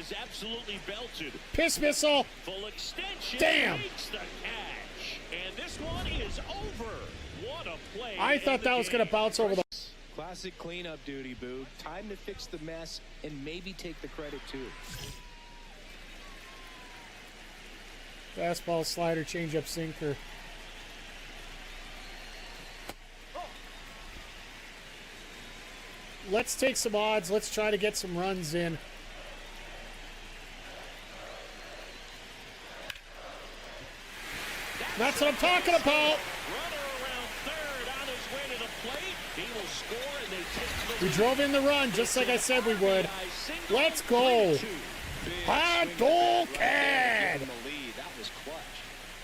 is absolutely belted. Piss missile. Full extension. Damn. Makes the catch. And this one is over. What a play. I thought that was going to bounce over the... Classic cleanup duty, Boog. Time to fix the mess and maybe take the credit, too. Fastball, slider, changeup, sinker. Let's take some odds. Let's try to get some runs in. That's what I'm talking about. Runner around third on his way to the plate. He will score and they take the We drove in the run just like I said we would. Let's go. Hadouken! That was clutch.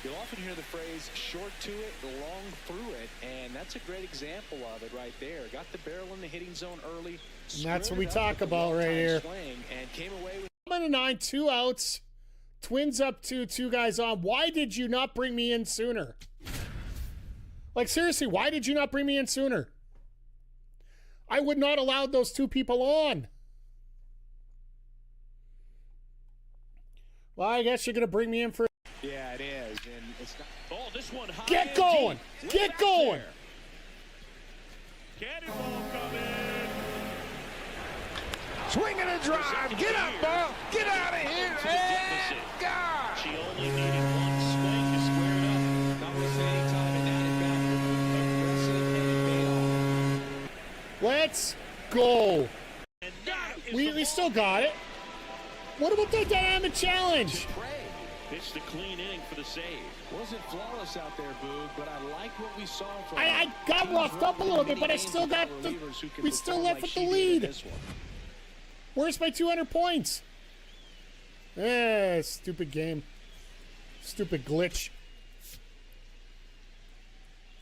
You'll often hear the phrase short to it, long through it, and that's a great example of it right there. Got the barrel in the hitting zone early. And that's what we talk about right here. And came away with 9, 2 outs. Twins up 2 guys on. Why did you not bring me in sooner? Like, seriously, why did you not bring me in sooner? I would not allow those 2 people on. Well, I guess you're going to bring me in for... Yeah, it is. And it's not... Oh, this one high. Get going! Get going! Cannonball coming. Swing and a drive. Get up, ball. Get out of here. And God. She only needed one swing to square it up. Not wasting any time in that at bat. Aggressive and it paid off. Let's go. And that is We still got it. What about the dynamic challenge? Pitched a clean inning for the save. Wasn't flawless out there, Boog, but I like what we saw from I got roughed up a little bit, but I still got the... We still left with the lead. Where's my 200 points? Stupid game. Stupid glitch.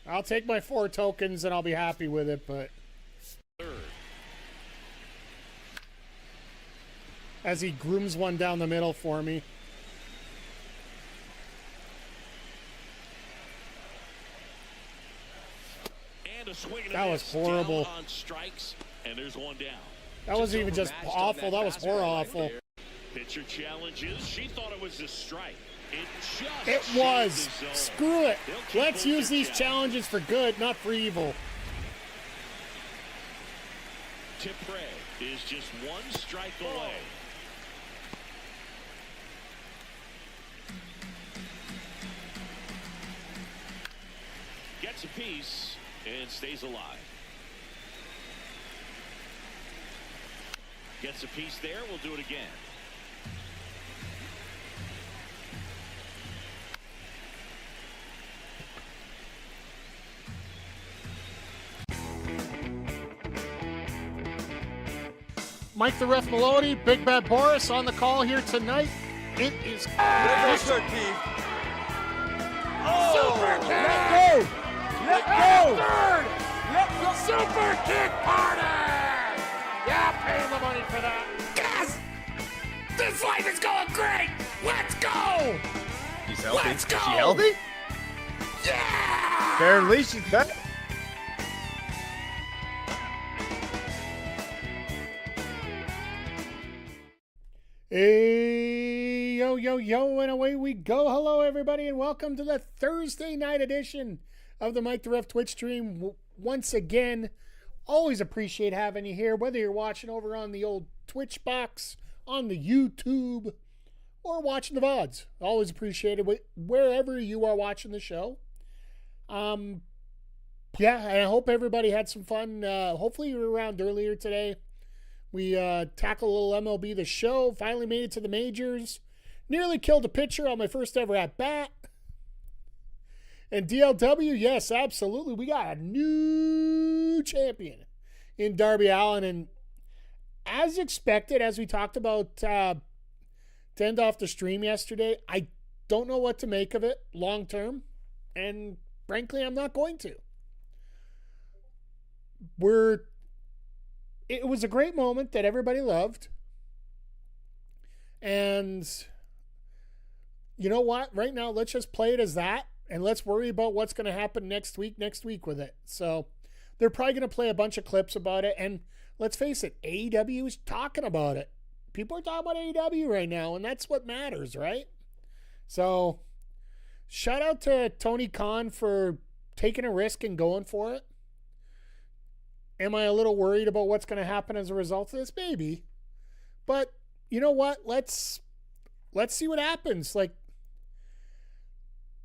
I'll take my 4 tokens and I'll be happy with it, but... Third. As he grooms one down the middle for me. And a swing and a That was miss. horrible. Down on strikes, and there's one down. That wasn't even just overmatched awful. on That was fastball horror right awful. there. Pitcher challenges. She thought it was a strike. It just It was. shaved the zone. Screw it. They'll keep Let's both use their these challenges for good, not for evil. Tipre is just one strike away. Gets a piece and stays alive. Gets a piece there. We'll do it again. Mike the Ref Maloney, Big Bad Boris on the call here tonight. It is Super kick. Super kick! Let go. Let go. Third! Let go. Super kick party! Yeah, pay the money for that. Yes! This life is going great! Let's go! She's healthy. Let's go. Is she healthy? Yeah! Apparently she's back. Hey, yo, yo, yo, and away we go. Hello, everybody, and welcome to the Thursday night edition of the Mike the Ref Twitch stream. Once again, always appreciate having you here, whether you're watching over on the old Twitch box, on the YouTube, or watching the VODs. Always appreciate it wherever you are watching the show. Yeah, and I hope everybody had some fun. Hopefully you were around earlier today. We tackled a little MLB The Show, finally made it to the majors, nearly killed a pitcher on my first ever at-bat. And DLW, yes, absolutely, we got a new champion in Darby Allin. And as expected, as we talked about to end off the stream yesterday, I don't know what to make of it long term, and frankly, I'm not going to. It was a great moment that everybody loved. And you know what? Right now, let's just play it as that. And let's worry about what's going to happen next week with it. So they're probably going to play a bunch of clips about it. And let's face it, AEW is talking about it. people are talking about AEW right now, and that's what matters, right? So, shout out to Tony Khan for taking a risk and going for it. Am I a little worried about what's going to happen as a result of this? Maybe. But, you know what? Let's see what happens. Like,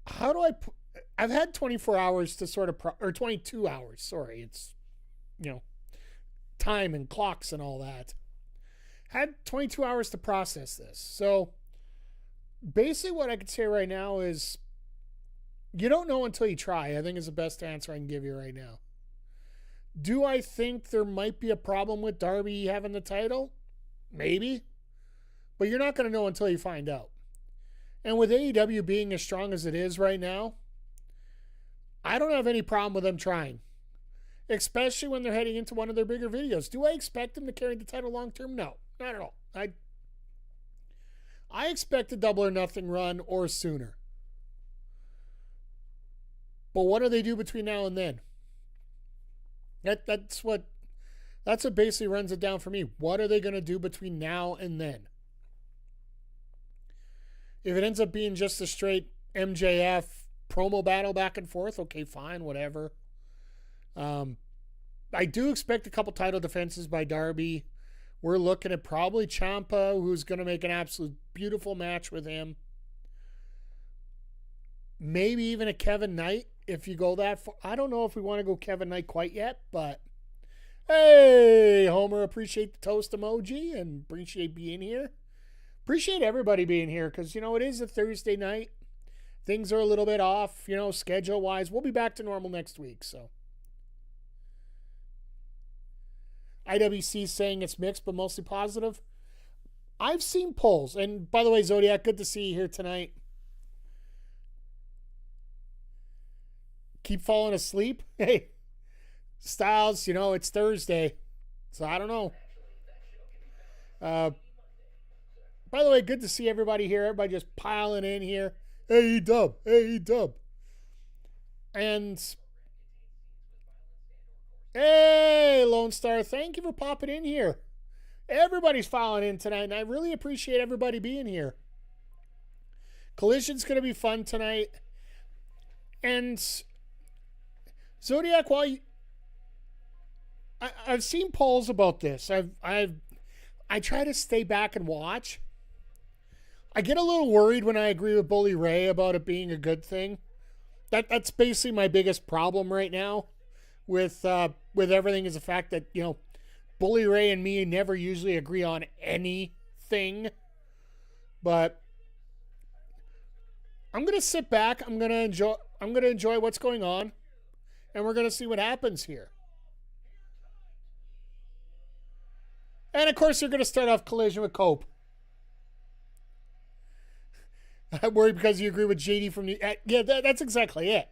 how do I've had 24 hours to sort of, or 22 hours, sorry. It's, time and clocks and all that. Had 22 hours to process this. So, basically what I could say right now is, you don't know until you try, I think is the best answer I can give you right now. Do I think there might be a problem with Darby having the title? Maybe. But you're not going to know until you find out. And with AEW being as strong as it is right now, I don't have any problem with them trying. Especially when they're heading into one of their bigger videos. Do I expect them to carry the title long term? No, not at all. I expect a Double or Nothing run or sooner. But what do they do between now and then? That's what basically runs it down for me. What are they going to do between now and then? If it ends up being just a straight MJF promo battle back and forth, okay, fine, whatever. I do expect a couple title defenses by Darby. We're looking at probably Ciampa, who's going to make an absolute beautiful match with him. Maybe even a Kevin Knight if you go that far. I don't know if we want to go Kevin Knight quite yet, but hey, Homer, appreciate the toast emoji and appreciate being here. Appreciate everybody being here because, it is a Thursday night. Things are a little bit off, schedule-wise. We'll be back to normal next week, so. IWC saying it's mixed but mostly positive. I've seen polls. And by the way, Zodiac, good to see you here tonight. Keep falling asleep? Hey, Styles, it's Thursday. So I don't know. By the way, good to see everybody here. Everybody just piling in here. Hey, Dub. Hey, Dub. And hey, Lone Star, thank you for popping in here. Everybody's filing in tonight, and I really appreciate everybody being here. Collision's going to be fun tonight. And Zodiac, I've seen polls about this. I try to stay back and watch. I get a little worried when I agree with Bully Ray about it being a good thing. That's basically my biggest problem right now with everything is the fact that, Bully Ray and me never usually agree on anything. But I'm going to sit back. I'm going to enjoy what's going on. And we're going to see what happens here. And of course, you're going to start off Collision with Cope. I'm worried because you agree with JD from the... Yeah, that's exactly it.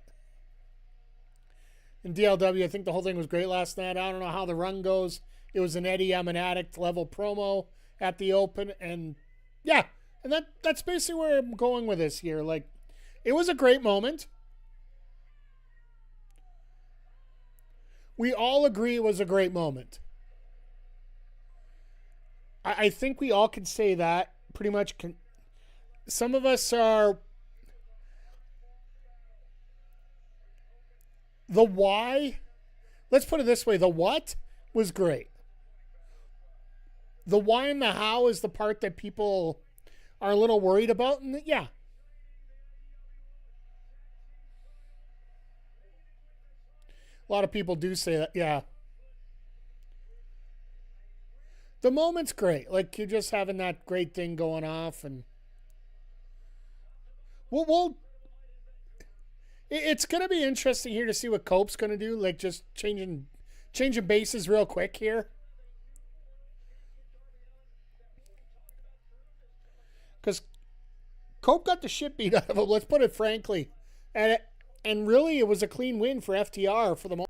In DLW, I think the whole thing was great last night. I don't know how the run goes. It was an Eddie, I'm an addict level promo at the Open. And yeah, and that's basically where I'm going with this here. Like, it was a great moment. We all agree it was a great moment. I think we all can say that pretty much. Some of us are... The why, let's put it this way, the what was great. The why and the how is the part that people are a little worried about. And yeah. A lot of people do say that, yeah. The moment's great. Like, you're just having that great thing going off. And it's going to be interesting here to see what Cope's going to do. Like, just changing bases real quick here. Because Cope got the shit beat out of him, let's put it frankly. And really, it was a clean win for FTR for the moment.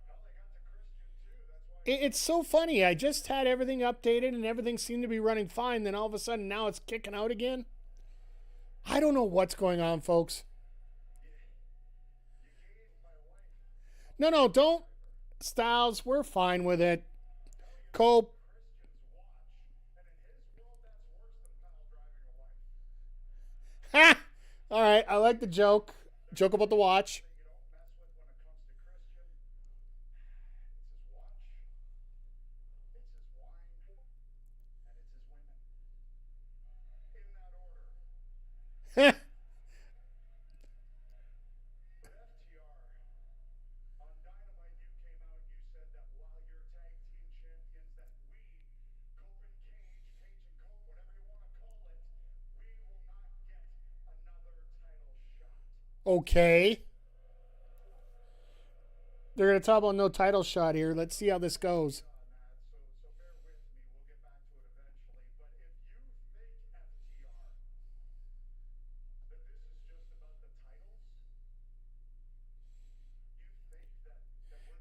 It's so funny. I just had everything updated and everything seemed to be running fine. Then all of a sudden, now it's kicking out again. I don't know what's going on, folks. No, don't. Styles, we're fine with it. Cope. like the joke. Joke about the watch. Okay. They're going to talk about no title shot here. Let's see how this goes.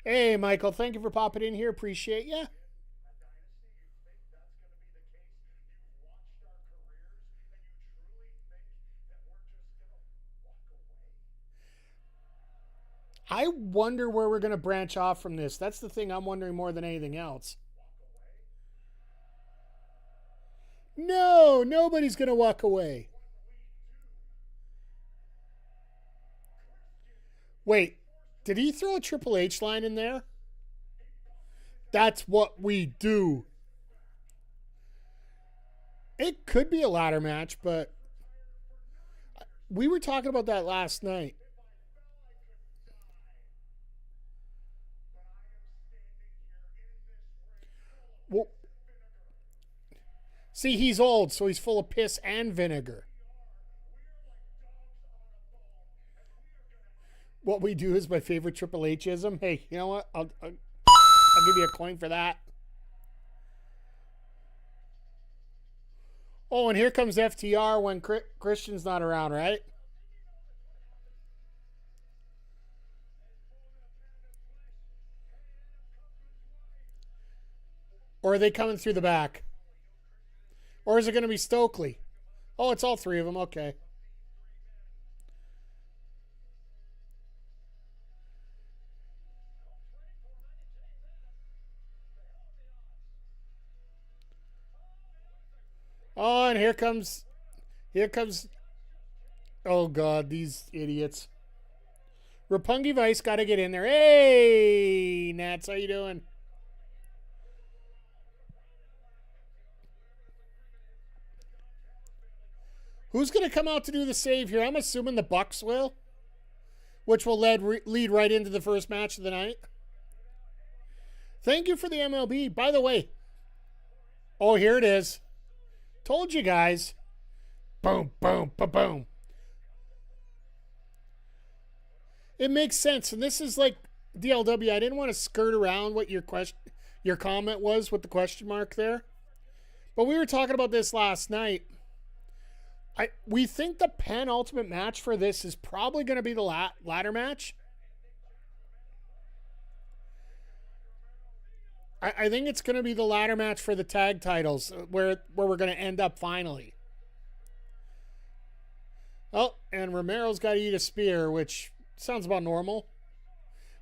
Hey, Michael. Thank you for popping in here. Appreciate you. I wonder where we're going to branch off from this. That's the thing I'm wondering more than anything else. No, nobody's going to walk away. Wait, did he throw a Triple H line in there? That's what we do. It could be a ladder match, but we were talking about that last night. Well, see, he's old, so he's full of piss and vinegar. What we do is my favorite Triple H-ism. Hey, you know what? I'll give you a coin for that. Oh, and here comes FTR when Christian's not around, right? Or are they coming through the back? Or is it going to be Stokely? Oh, it's all three of them. Okay. Oh, and here comes, oh God, these idiots. Roppongi Vice got to get in there. Hey, Nats, how you doing? Who's going to come out to do the save here? I'm assuming the Bucks will, which will lead right into the first match of the night. Thank you for the MLB. By the way, oh, here it is. Told you guys. Boom, boom, boom, boom. It makes sense. And this is like DLW. I didn't want to skirt around what your comment was with the question mark there. But we were talking about this last night. We think the penultimate match for this is probably going to be the ladder match. I think it's going to be the ladder match for the tag titles where we're going to end up finally. Oh, and Romero's got to eat a spear, which sounds about normal.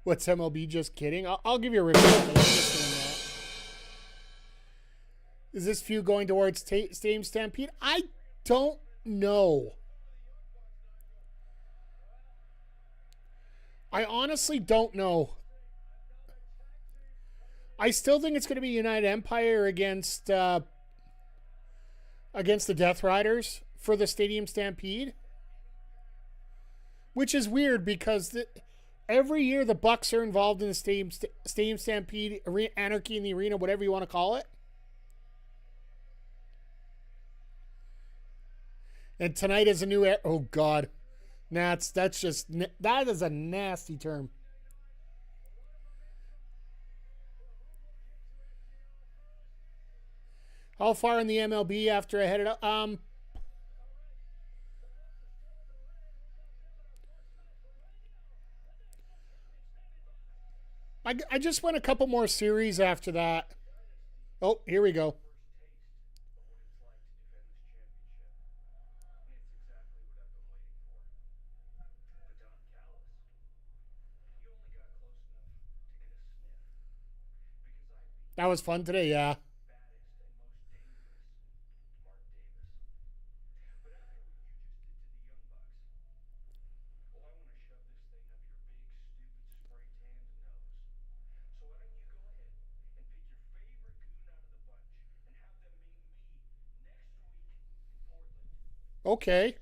What's MLB just kidding? I'll give you a review for that. Is this feud going towards Stadium Stampede? I don't know. I honestly don't know. I still think it's going to be United Empire against the Death Riders for the Stadium Stampede, which is weird because every year the Bucks are involved in the Stadium Stampede, Anarchy in the Arena, whatever you want to call it. And tonight is a new oh God, that is a nasty term. How far in the MLB after I headed up? I just went a couple more series after that. Oh, here we go. That was fun today, yeah. Okay.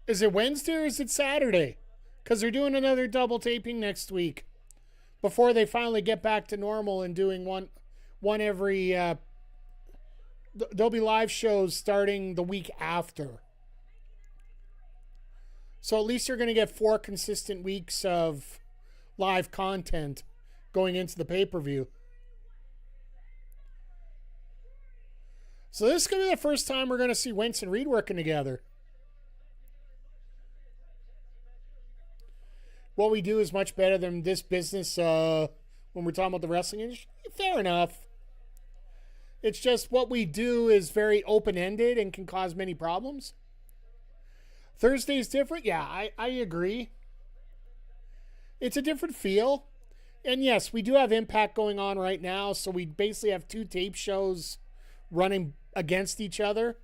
Is it Wednesday or is it Saturday? Because they're doing another double taping next week before they finally get back to normal and doing one every. There'll be live shows starting the week after. So at least you're going to get 4 consistent weeks of live content going into the pay-per-view. So this is going to be the first time we're going to see Windsor and Reed working together. What we do is much better than this business when we're talking about the wrestling industry. Fair enough. It's just what we do is very open-ended and can cause many problems. Thursday's different. Yeah, I agree. It's a different feel. And yes, we do have Impact going on right now, so we basically have 2 tape shows running against each other.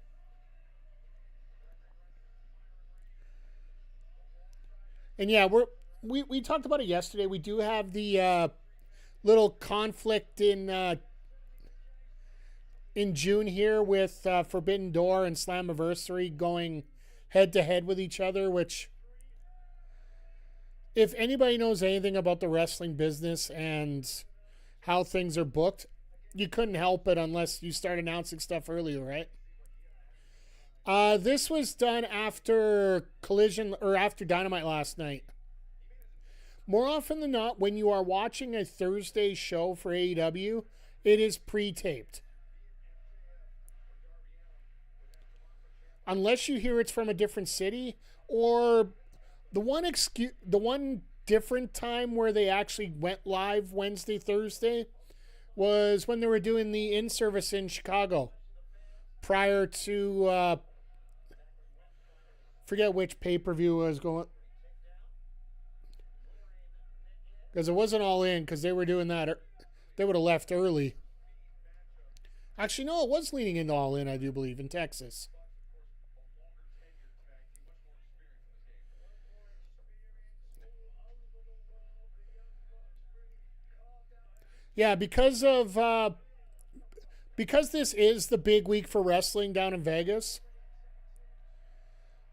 And yeah, we talked about it yesterday. We do have the little conflict in June here with Forbidden Door and Slammiversary going head-to-head with each other, which, if anybody knows anything about the wrestling business and how things are booked, you couldn't help it unless you start announcing stuff earlier, right? This was done after Collision, or after Dynamite last night. More often than not, when you are watching a Thursday show for AEW, it is pre-taped. Unless you hear it's from a different city, or the one different time where they actually went live Wednesday, Thursday was when they were doing the in-service in Chicago prior to forget which pay-per-view was going, because it wasn't All In, because they were doing that, they would have left early. Actually, no, it was leading into All In, I do believe, in Texas. Yeah, because this is the big week for wrestling down in Vegas,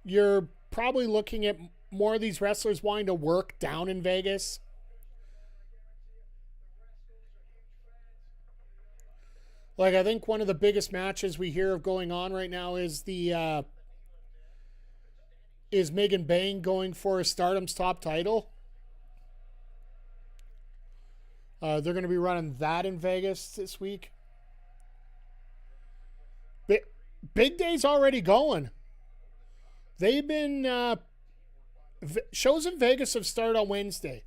you're probably looking at more of these wrestlers wanting to work down in Vegas. Like, I think one of the biggest matches we hear of going on right now is is Megan Bayne going for Stardom's top title. They're going to be running that in Vegas this week. Big Day's already going. They've been... shows in Vegas have started on Wednesday.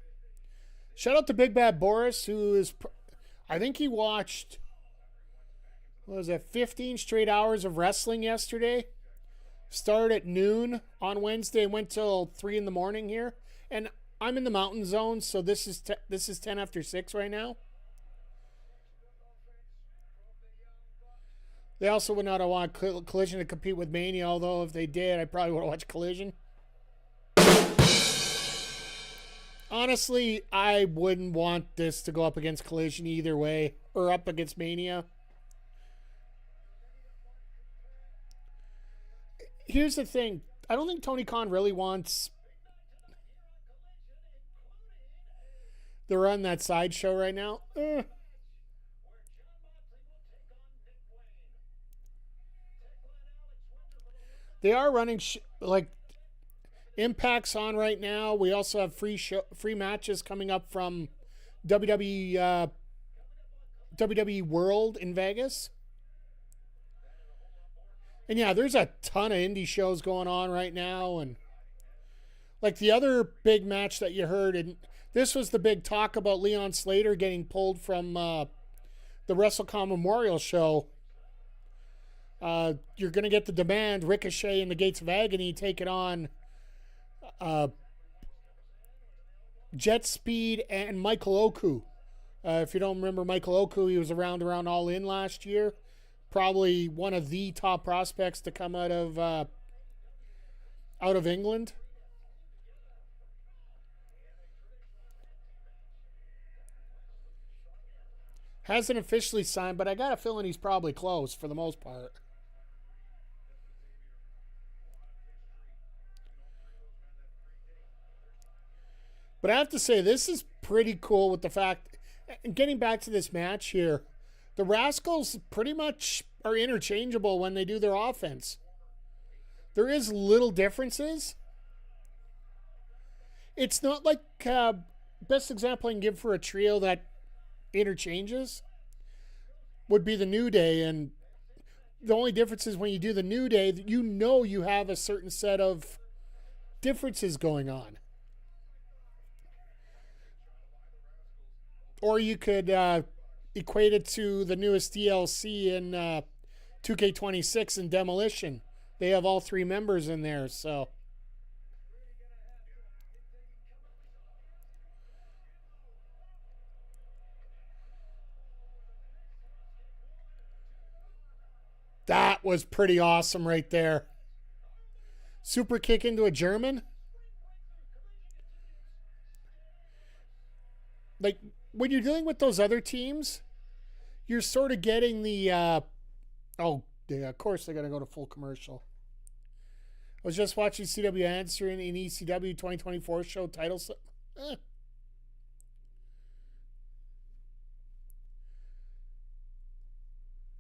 Shout out to Big Bad Boris, who is... I think he watched... What was that? 15 straight hours of wrestling yesterday. Started at noon on Wednesday and went till 3 in the morning here. And I'm in the mountain zone, so this is 10 after 6 right now. They also would not have wanted Collision to compete with Mania, although if they did, I probably would have watched Collision. Honestly, I wouldn't want this to go up against Collision either way, or up against Mania. Here's the thing. I don't think Tony Khan really wants to run that sideshow right now. They are running like Impact's on right now. We also have free matches coming up from WWE World in Vegas. And yeah, there's a ton of indie shows going on right now, and like the other big match that you heard, and this was the big talk about Leon Slater getting pulled from the WrestleCon Memorial Show. You're going to get the Demand, Ricochet, and the Gates of Agony take it on Jet Speed and Michael Oku. If you don't remember Michael Oku, he was around All In last year. Probably one of the top prospects to come out of England. Hasn't officially signed, but I got a feeling he's probably close for the most part. But I have to say, this is pretty cool with the fact, and getting back to this match here, the Rascals pretty much are interchangeable when they do their offense. There is little differences. It's not like, best example I can give for a trio that interchanges would be the New Day, and the only difference is when you do the New Day, you know you have a certain set of differences going on. Or you could equate it to the newest DLC in 2K26 and Demolition. They have all 3 members in there, so. That was pretty awesome right there. Super kick into a German. Like, when you're dealing with those other teams, you're sort of getting the, oh, yeah, of course they're going to go to full commercial. I was just watching CW answering in ECW 2024 show title.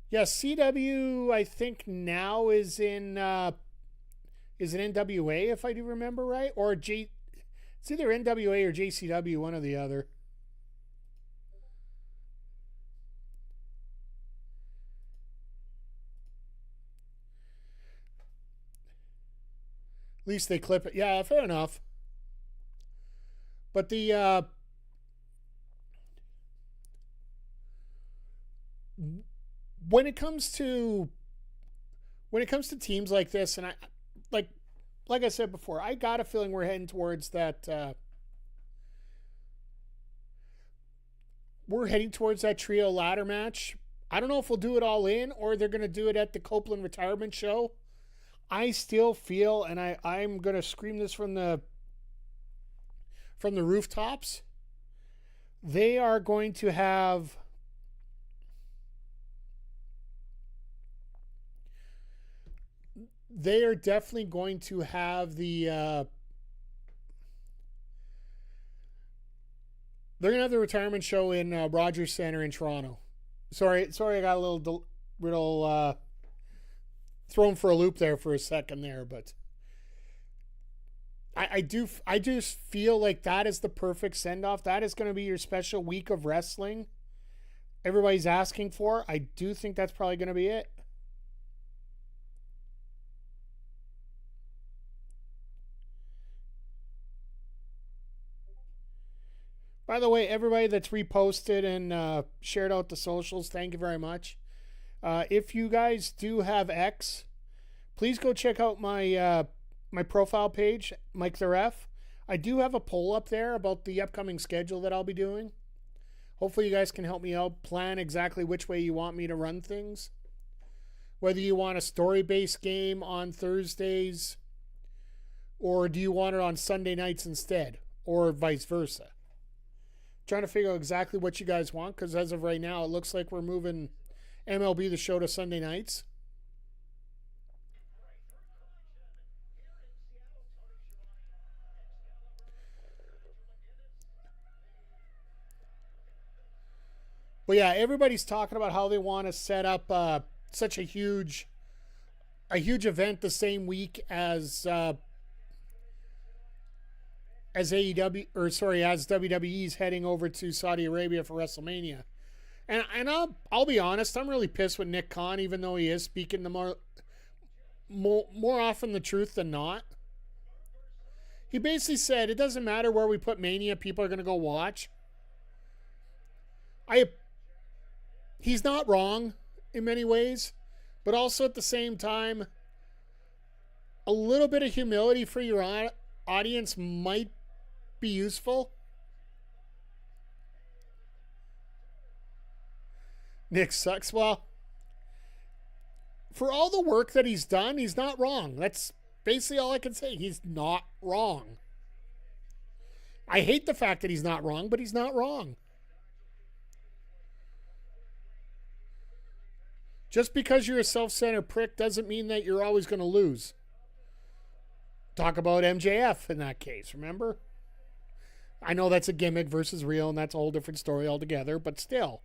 Yeah, CW, I think now is in NWA, if I do remember right, or it's either NWA or JCW, one or the other. At least they clip it. Yeah, fair enough. But the when it comes to teams like this, and I like I said before, I got a feeling we're heading towards that. We're heading towards that trio ladder match. I don't know if we'll do it all in or they're going to do it at the Copeland retirement show. I still feel, and I'm going to scream this from the rooftops, they are going to have they are definitely going to have the they're going to have the retirement show in Rogers Center in Toronto. Sorry, I got a little thrown for a loop there for a second there, but I just feel like that is the perfect send-off. That is going to be your special week of wrestling everybody's asking for. I do think that's probably going to be it. By the way, everybody that's reposted and shared out the socials, thank you very much. If you guys do have X, please go check out my my profile page, Mike the Ref. I do have a poll up there about the upcoming schedule that I'll be doing. Hopefully you guys can help me out, plan exactly which way you want me to run things. Whether you want a story-based game on Thursdays, or do you want it on Sunday nights instead, or vice versa. Trying to figure out exactly what you guys want, because as of right now, it looks like we're moving MLB The Show to Sunday nights. But yeah, everybody's talking about how they want to set up such a huge event the same week as AEW, or sorry, as WWE's heading over to Saudi Arabia for WrestleMania. And I'll be honest, I'm really pissed with Nick Khan, even though he is speaking the more often the truth than not. He basically said, it doesn't matter where we put Mania, people are going to go watch. He's not wrong in many ways, but also at the same time, a little bit of humility for your audience might be useful. Nick sucks. Well, for all the work that he's done, he's not wrong. That's basically all I can say. He's not wrong. I hate the fact that he's not wrong, but he's not wrong. Just because you're a self-centered prick doesn't mean that you're always going to lose. Talk about MJF in that case, remember? I know that's a gimmick versus real, and that's a whole different story altogether, but still.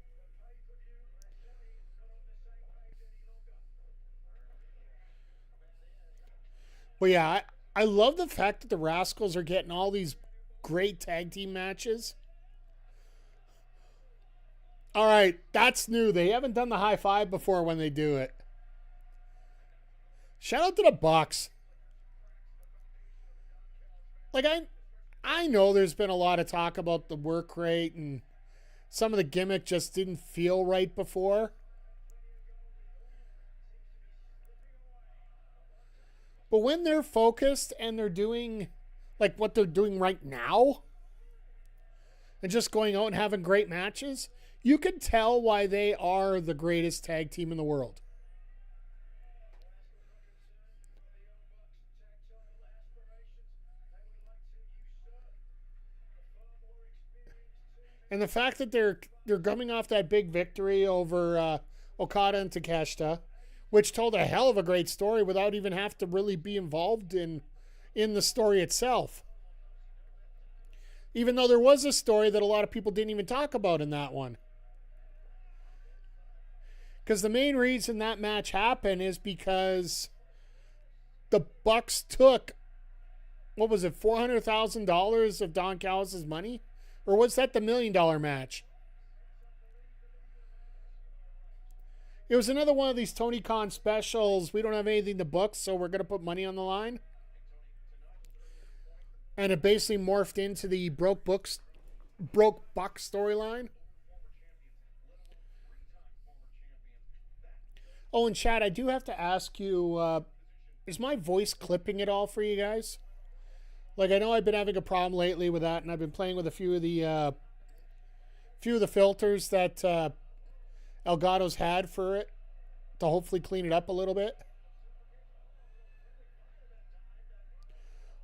But yeah, I love the fact that the Rascals are getting all these great tag team matches. All right, that's new. They haven't done the high five before when they do it. Shout out to the Bucks. Like, I know there's been a lot of talk about the work rate and some of the gimmick just didn't feel right before. But when they're focused and they're doing like what they're doing right now and just going out and having great matches, you can tell why they are the greatest tag team in the world. And the fact that they're coming off that big victory over Okada and Takeshita, which told a hell of a great story without even have to really be involved in the story itself. Even though there was a story that a lot of people didn't even talk about in that one. Because the main reason that match happened is because the Bucks took, what was it, $400,000 of Don Callis' money? Or was that the $1 million match? It was another one of these Tony Khan specials. We don't have anything to book, so we're going to put money on the line. And it basically morphed into the Broke Buck storyline. Oh, and Chad, I do have to ask you, is my voice clipping at all for you guys? Like, I know I've been having a problem lately with that, and I've been playing with a few of the filters that Elgato's had for it to hopefully clean it up a little bit.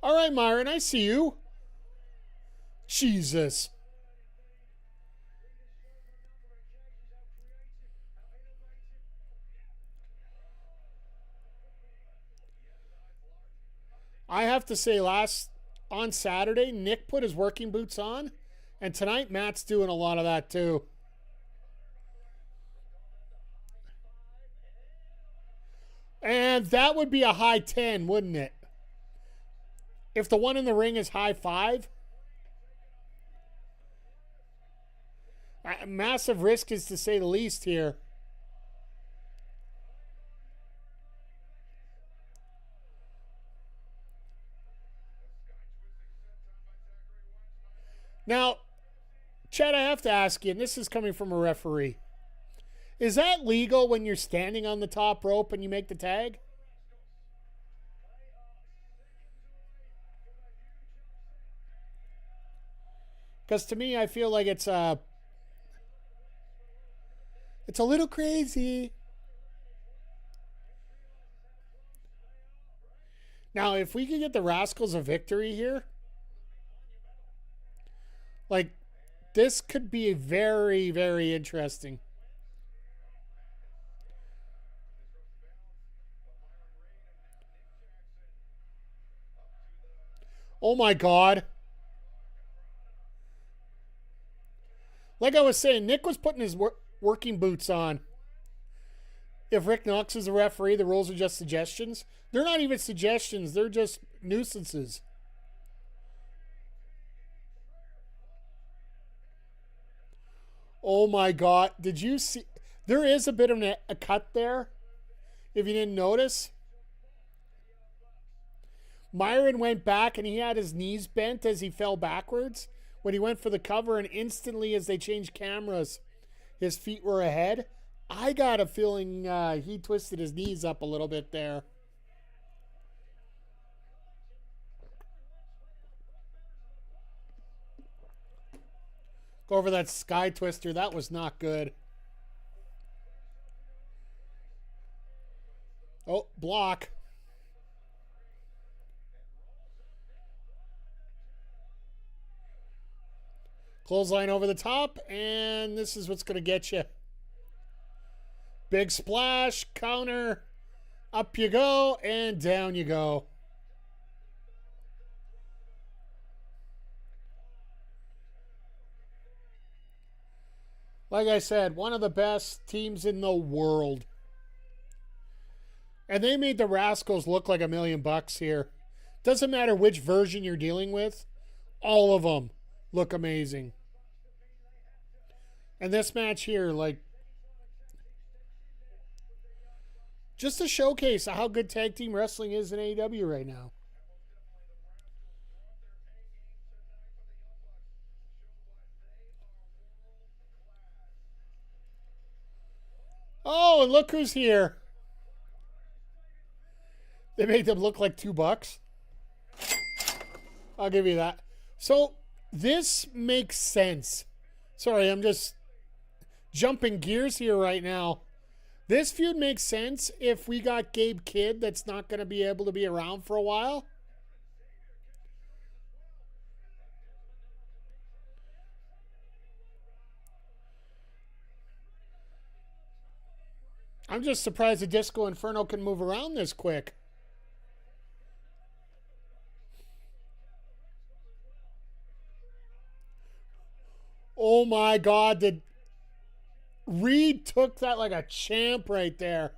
All right, Myron, I see you. Jesus. I have to say, on Saturday, Nick put his working boots on, and tonight Matt's doing a lot of that too. And that would be a high 10, wouldn't it? If the one in the ring is high 5. Massive risk is to say the least here. Now, Chad, I have to ask you, and this is coming from a referee. Is that legal when you're standing on the top rope and you make the tag? Because to me, I feel like it's a little crazy. Now, if we could get the Rascals a victory here, like, this could be very, very interesting. Oh my God. Like I was saying, Nick was putting his working boots on. If Rick Knox is a referee, the rules are just suggestions. They're not even suggestions. They're just nuisances. Oh my God. Did you see? There is a bit of a cut there. If you didn't notice. Myron went back and he had his knees bent as he fell backwards when he went for the cover, and instantly as they changed cameras, his feet were ahead. I got a feeling he twisted his knees up a little bit there. Go over that sky twister. That was not good. Oh, block. Clothesline over the top, and this is what's going to get you. Big splash, counter, up you go, and down you go. Like I said, one of the best teams in the world. And they made the Rascals look like $1 million here. Doesn't matter which version you're dealing with. All of them look amazing. And this match here, like, just a showcase of how good tag team wrestling is in AEW right now. Oh, and look who's here. They made them look like $2. I'll give you that. So, this makes sense. Sorry, I'm just jumping gears here right now. This feud makes sense if we got Gabe Kidd that's not going to be able to be around for a while. I'm just surprised the Disco Inferno can move around this quick. Oh my God, Reed took that like a champ right there.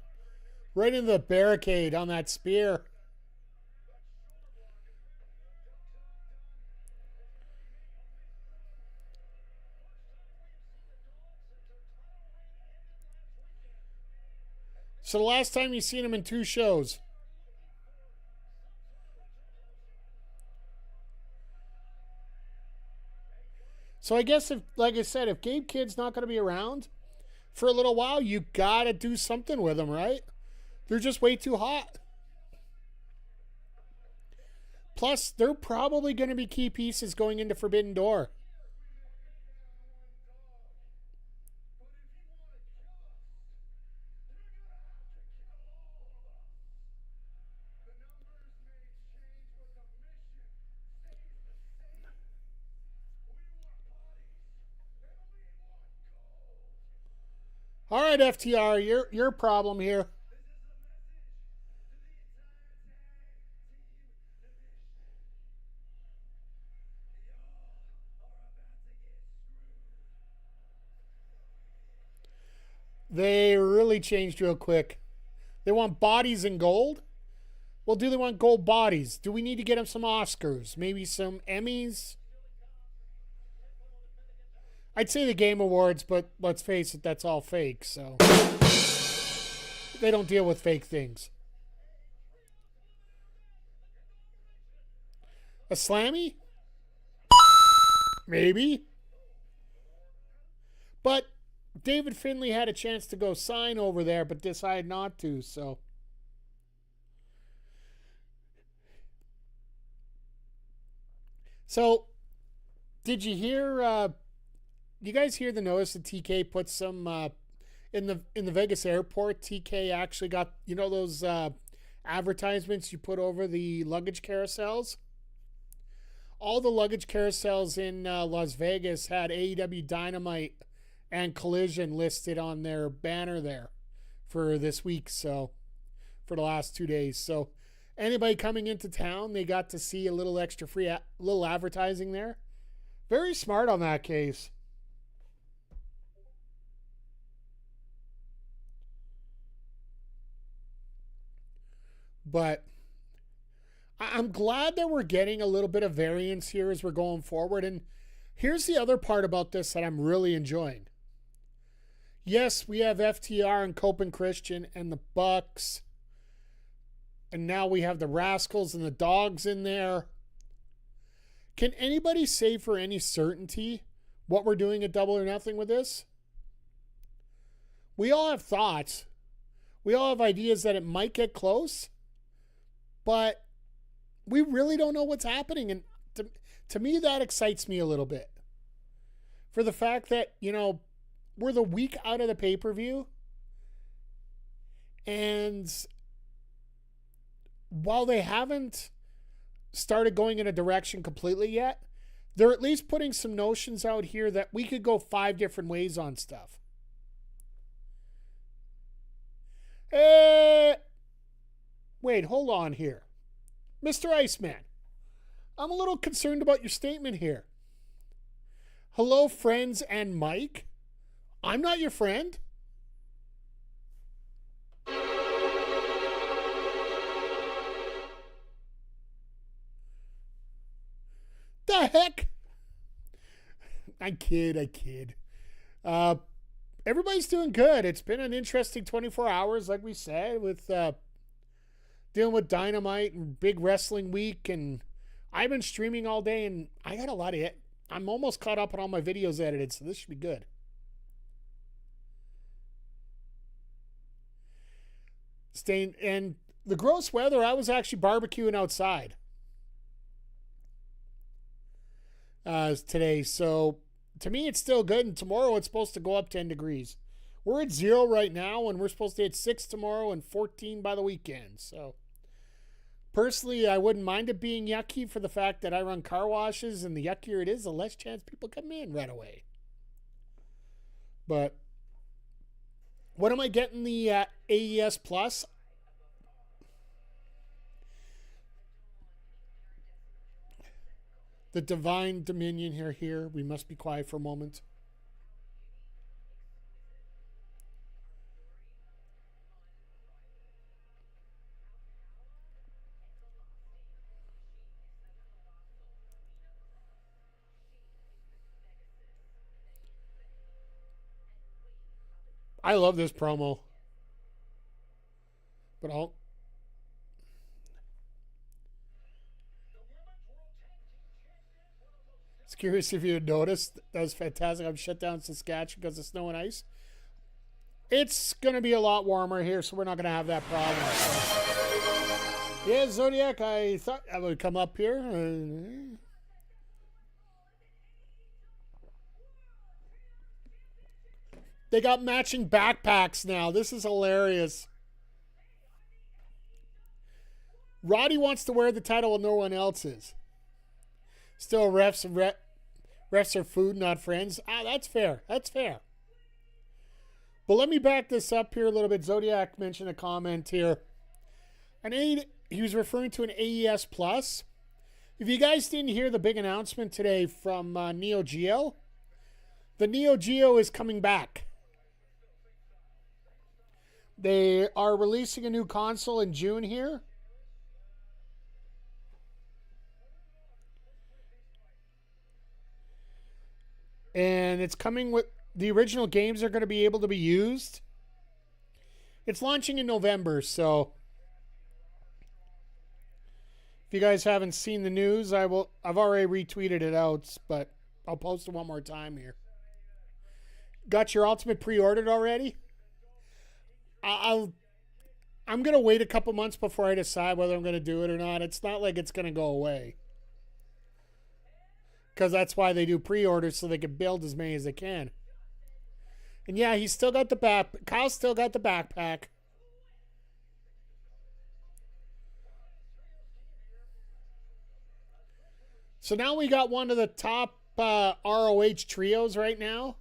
Right into the barricade on that spear. So the last time you seen him in 2 shows. So I guess if, like I said, if Gabe Kidd's not going to be around for a little while, you got to do something with them, right? They're just way too hot. Plus, they're probably going to be key pieces going into Forbidden Door. All right, FTR, your problem here. They really changed real quick. They want bodies in gold? Well, do they want gold bodies? Do we need to get them some Oscars? Maybe some Emmys? I'd say the Game Awards, but let's face it, that's all fake, so they don't deal with fake things. A Slammy? Maybe. But David Finlay had a chance to go sign over there, but decided not to, so. So, did you hear, you guys hear the notice that TK put some, in the Vegas airport, TK actually got, you know those advertisements you put over the luggage carousels? All the luggage carousels in Las Vegas had AEW Dynamite and Collision listed on their banner there for this week, so for the last 2 days. So anybody coming into town, they got to see a little extra free, little advertising there. Very smart on that case. But I'm glad that we're getting a little bit of variance here as we're going forward. And here's the other part about this that I'm really enjoying. Yes, we have FTR and Cope and Christian and the Bucks. And now we have the Rascals and the Dogs in there. Can anybody say for any certainty what we're doing at Double or Nothing with this? We all have thoughts. We all have ideas that it might get close. But we really don't know what's happening. And to me, that excites me a little bit. For the fact that, you know, we're the week out of the pay-per-view. And while they haven't started going in a direction completely yet, they're at least putting some notions out here that we could go 5 different ways on stuff. Wait, hold on here. Mr. Iceman, I'm a little concerned about your statement here. Hello, friends and Mike. I'm not your friend. The heck? I kid. Everybody's doing good. It's been an interesting 24 hours, like we said, with dealing with Dynamite and big wrestling week. And I've been streaming all day, and I got a lot of it. I'm almost caught up on all my videos edited, so this should be good. And the gross weather, I was actually barbecuing outside today. So to me, it's still good. And tomorrow, it's supposed to go up 10 degrees. We're at 0 right now, and we're supposed to hit 6 tomorrow and 14 by the weekend. So personally, I wouldn't mind it being yucky for the fact that I run car washes, and the yuckier it is, the less chance people come in right away. But what am I getting the AES Plus? The Divine Dominion here. We must be quiet for a moment. I love this promo. But I'll... It's curious if you had noticed. That was fantastic. I'm shut down in Saskatchewan because of snow and ice. It's going to be a lot warmer here, so we're not going to have that problem. Yeah, Zodiac, I thought I would come up here. They got matching backpacks now. This is hilarious. Roddy wants to wear the title while no one else is. Still, refs are food, not friends. That's fair. That's fair. But let me back this up here a little bit. Zodiac mentioned a comment here. He was referring to an AES Plus. If you guys didn't hear the big announcement today from Neo Geo, the Neo Geo is coming back. They are releasing a new console in June here. And it's coming with the original games are going to be able to be used. It's launching in November, so if you guys haven't seen the news, I've already retweeted it out, but I'll post it one more time here. Got your Ultimate pre-ordered already? I'm going to wait a couple months before I decide whether I'm going to do it or not. It's not like it's going to go away. Because that's why they do pre-orders, so they can build as many as they can. And yeah, he's still got the Kyle's still got the backpack. So now we got one of the top ROH trios right now.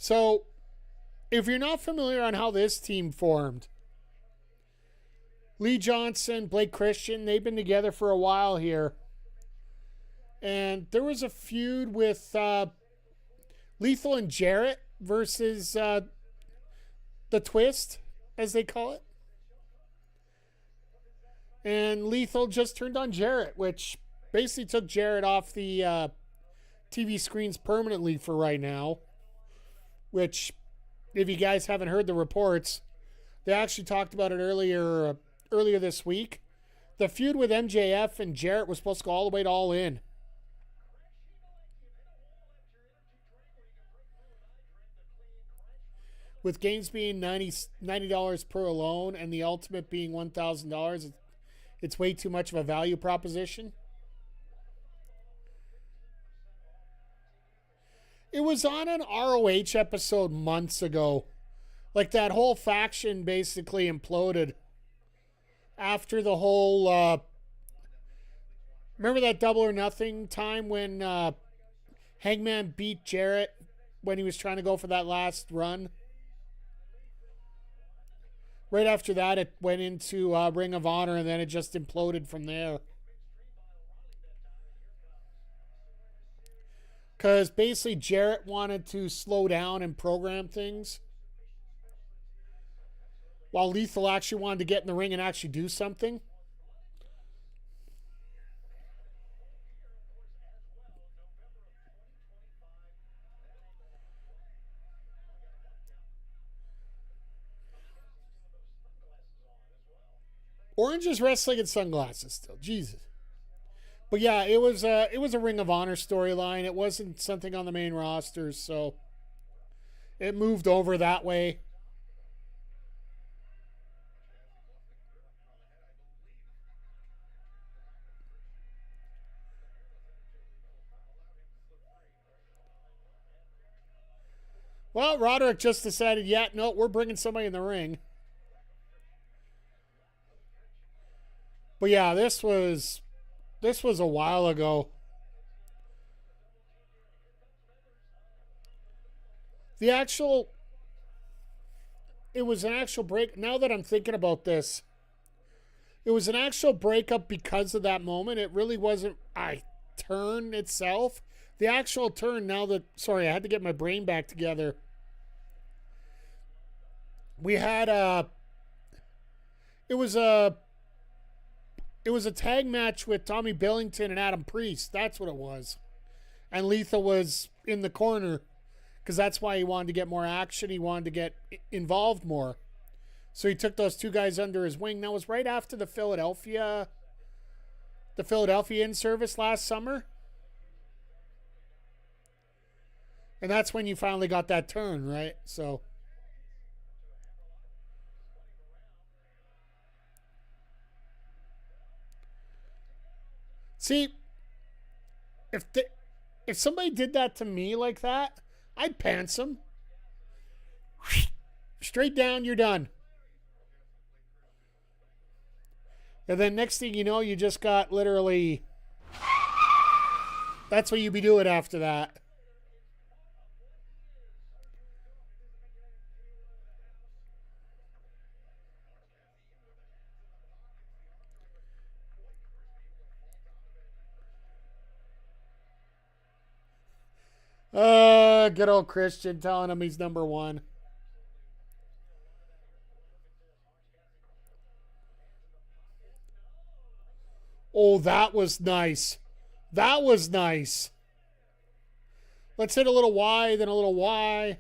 So, if you're not familiar on how this team formed, Lee Johnson, Blake Christian, they've been together for a while here. And there was a feud with Lethal and Jarrett versus the Twist, as they call it. And Lethal just turned on Jarrett, which basically took Jarrett off the TV screens permanently for right now. Which, if you guys haven't heard the reports, they actually talked about it earlier this week. The feud with MJF and Jarrett was supposed to go all the way to All In. With games being $90 per alone and the Ultimate being $1,000, it's way too much of a value proposition. It was on an ROH episode months ago. Like, that whole faction basically imploded after the whole... remember that Double or Nothing time when Hangman beat Jarrett when he was trying to go for that last run. Right after that, it went into Ring of Honor, and then it just imploded from there. Because basically Jarrett wanted to slow down and program things, while Lethal actually wanted to get in the ring and actually do something. Orange is wrestling in sunglasses still. Jesus. But yeah, it was a Ring of Honor storyline. It wasn't something on the main roster, so it moved over that way. Well, Roderick just decided, yeah, no, we're bringing somebody in the ring. But yeah, this was a while ago. It was an actual break. Now that I'm thinking about this, it was an actual breakup because of that moment. It really wasn't a turn itself. The actual turn, sorry, I had to get my brain back together. We had it was a tag match with Tommy Billington and Adam Priest. That's what it was. And Lethal was in the corner because that's why he wanted to get more action. He wanted to get involved more. So he took those two guys under his wing. That was right after the Philadelphia in-service last summer. And that's when you finally got that turn, right? So see, if somebody did that to me like that, I'd pants them. Straight down, you're done. And then next thing you know, you just got literally... That's what you'd be doing after that. Good old Christian telling him he's number one. Oh, that was nice. That was nice. Let's hit a little Y, then a little Y.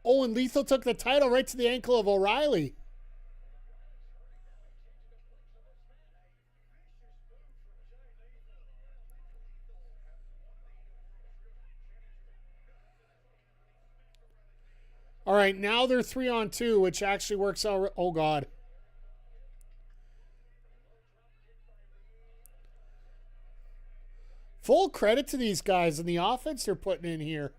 Oh, and Lethal took the title right to the ankle of O'Reilly. All right, now they're 3-on-2, which actually works out. Oh, God. Full credit to these guys and the offense they're putting in here.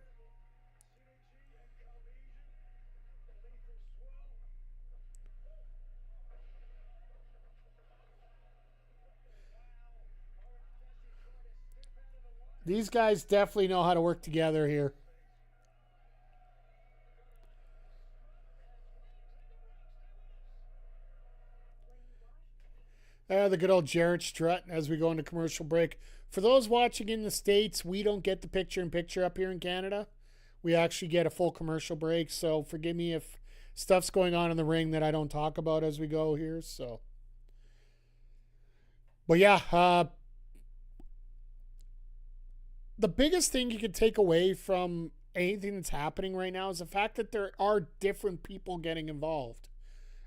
These guys definitely know how to work together here. The good old Jarrett strut as we go into commercial break. For those watching in the States, we don't get the picture-in-picture up here in Canada. We actually get a full commercial break, so forgive me if stuff's going on in the ring that I don't talk about as we go here. So, but yeah, the biggest thing you can take away from anything that's happening right now is the fact that there are different people getting involved.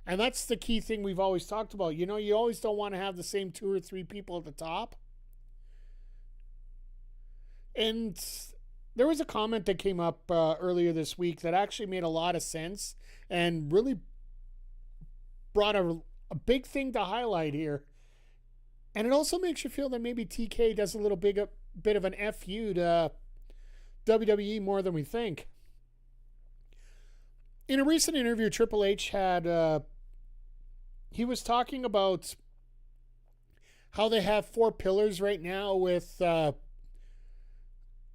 And that's the key thing we've always talked about. You know, you always don't want to have the same 2 or 3 people at the top. And there was a comment that came up earlier this week that actually made a lot of sense and really brought a big thing to highlight here. And it also makes you feel that maybe TK does a little bit of an FU to WWE more than we think. In a recent interview, Triple H had... he was talking about how they have 4 pillars right now with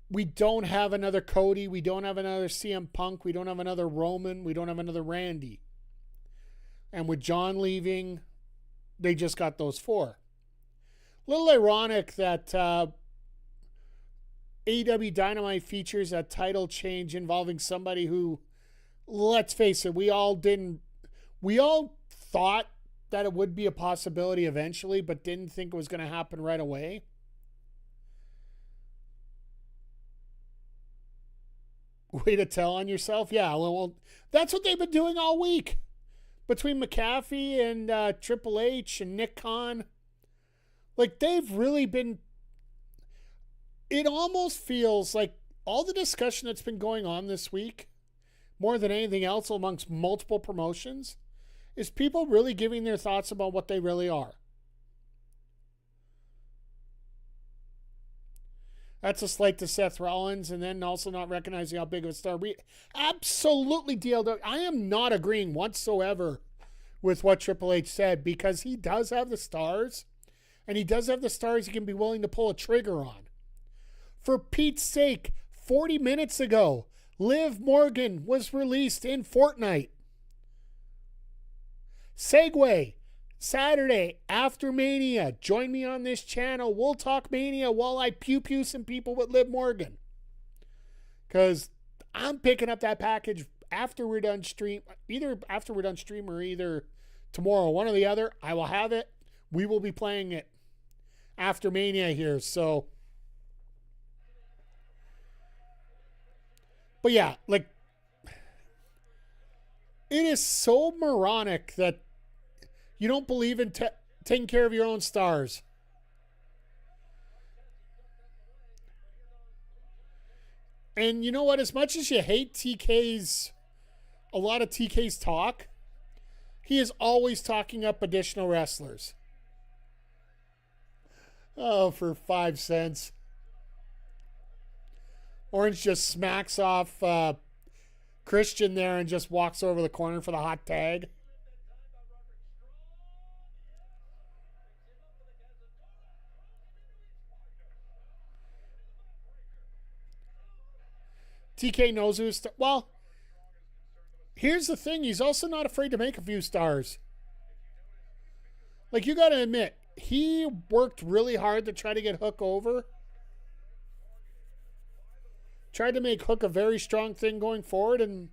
we don't have another Cody, we don't have another CM Punk, we don't have another Roman, we don't have another Randy. And with John leaving, they just got those 4. Little ironic that AEW Dynamite features a title change involving somebody who, let's face it, we all thought that it would be a possibility eventually, but didn't think it was going to happen right away. Way to tell on yourself. Yeah, well, that's what they've been doing all week. Between McAfee and Triple H and Nick Khan. Like, they've really been... It almost feels like all the discussion that's been going on this week, more than anything else amongst multiple promotions, is people really giving their thoughts about what they really are. That's a slight to Seth Rollins, and then also not recognizing how big of a star we absolutely DLW. I am not agreeing whatsoever with what Triple H said, because he does have the stars, and he does have the stars he can be willing to pull a trigger on. For Pete's sake, 40 minutes ago, Liv Morgan was released in Fortnite. Segue, Saturday after Mania. Join me on this channel. We'll talk Mania while I pew some people with Liv Morgan. Because I'm picking up that package after we're done stream. Either after we're done stream or either tomorrow. One or the other. I will have it. We will be playing it after Mania here. So. But yeah, like. It is so moronic that you don't believe in taking care of your own stars. And you know what? As much as you hate a lot of TK's talk, he is always talking up additional wrestlers. Oh, for 5 cents. Orange just smacks off Christian there and just walks over the corner for the hot tag. TK knows who's... Well, here's the thing. He's also not afraid to make a few stars. Like, you got to admit, he worked really hard to try to get Hook over. Tried to make Hook a very strong thing going forward. And,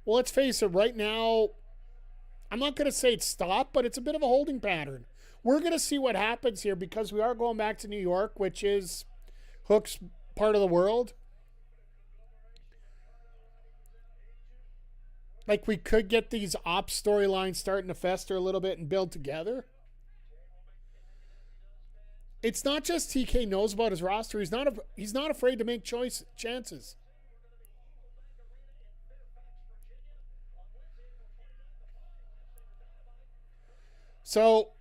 well, let's face it, right now, I'm not going to say it's stopped, but it's a bit of a holding pattern. We're going to see what happens here because we are going back to New York, which is Hook's part of the world. Like, we could get these ops storylines starting to fester a little bit and build together. It's not just TK knows about his roster. He's not afraid to make chances. So,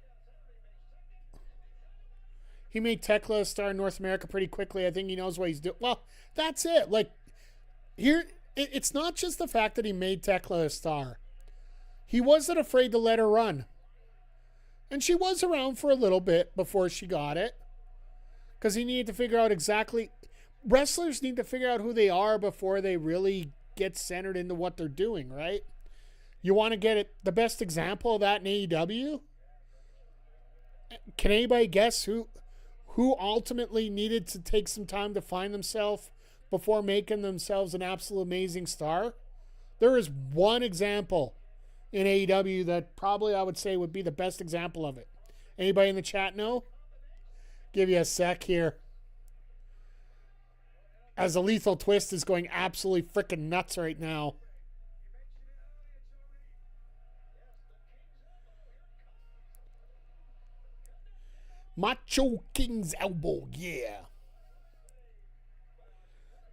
he made Thekla a star in North America pretty quickly. I think he knows what he's doing. Well, that's it. Like, here... It's not just the fact that he made Thekla a star. He wasn't afraid to let her run. And she was around for a little bit before she got it. Because he needed to figure out exactly... Wrestlers need to figure out who they are before they really get centered into what they're doing, right? You want to get it, the best example of that in AEW? Can anybody guess who ultimately needed to take some time to find themselves before making themselves an absolute amazing star? There is one example in AEW that probably I would say would be the best example of it. Anybody in the chat know? Give you a sec here. As a Lethal Twist is going absolutely freaking nuts right now. Macho King's elbow, yeah.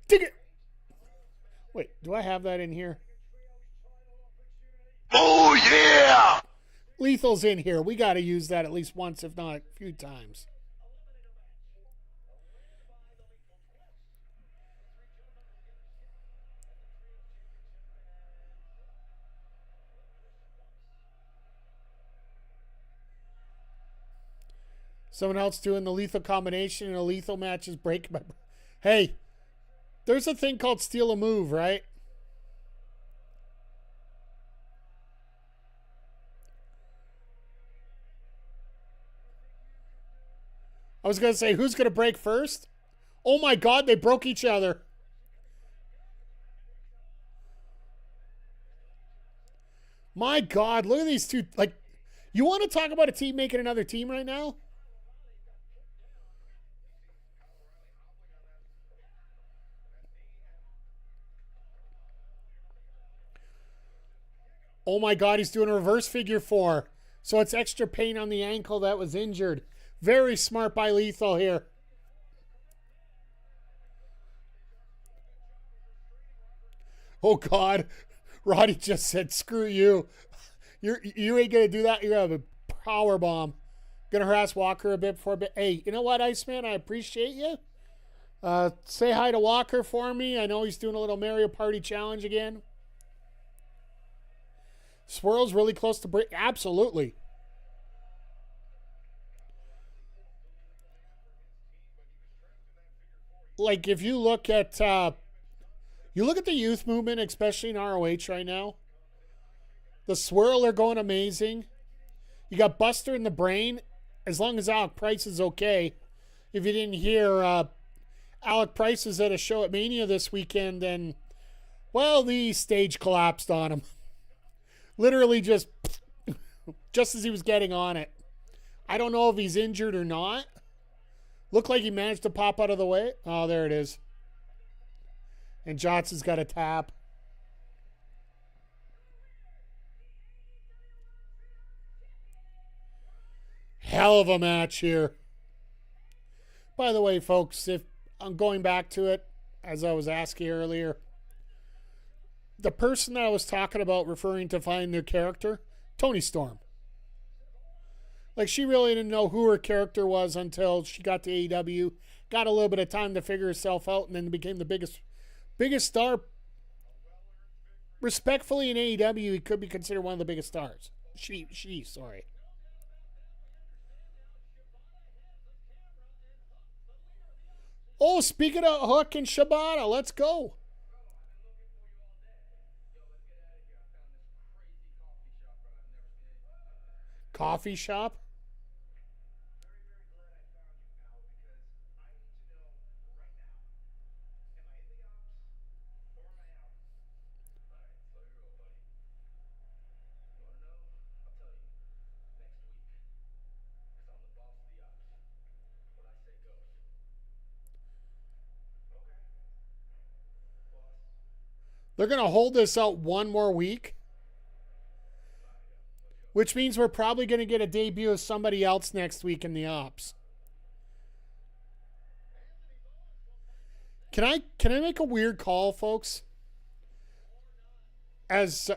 Dig it. Wait, do I have that in here? Oh, yeah! Lethal's in here. We got to use that at least once, if not a few times. Someone else doing the lethal combination and a lethal match is break. Hey, there's a thing called steal a move, right? I was going to say, who's going to break first? Oh my God, they broke each other. My God, look at these two. Like, you want to talk about a team making another team right now? Oh my God, he's doing a reverse figure 4. So it's extra pain on the ankle that was injured. Very smart by Lethal here. Oh God, Roddy just said, screw you. You ain't gonna do that. You're gonna have a power bomb. Gonna harass Walker a bit for a bit. Hey, you know what, Iceman? I appreciate you. Say hi to Walker for me. I know he's doing a little Mario Party challenge again. Swirl's really close to break. Absolutely. Like, if you look at the youth movement, especially in ROH right now, the Swirl are going amazing. You got Buster in the Brain. As long as Alec Price is okay. If you didn't hear, Alec Price is at a show at Mania this weekend, and, well, the stage collapsed on him. Literally just as he was getting on it. I don't know if he's injured or not. Looked like he managed to pop out of the way. Oh, there it is. And Johnson's got a tap. Hell of a match here. By the way, folks, if I'm going back to it, as I was asking earlier, the person that I was talking about referring to find their character, Toni Storm. Like, she really didn't know who her character was until she got to AEW, got a little bit of time to figure herself out, and then became the biggest star. Respectfully, in AEW, he could be considered one of the biggest stars. Sorry. Oh, speaking of Hook and Shibata, let's go. Coffee shop? They're going to hold this out one more week, which means we're probably going to get a debut of somebody else next week in the Ops. Can I make a weird call, folks? Statlander's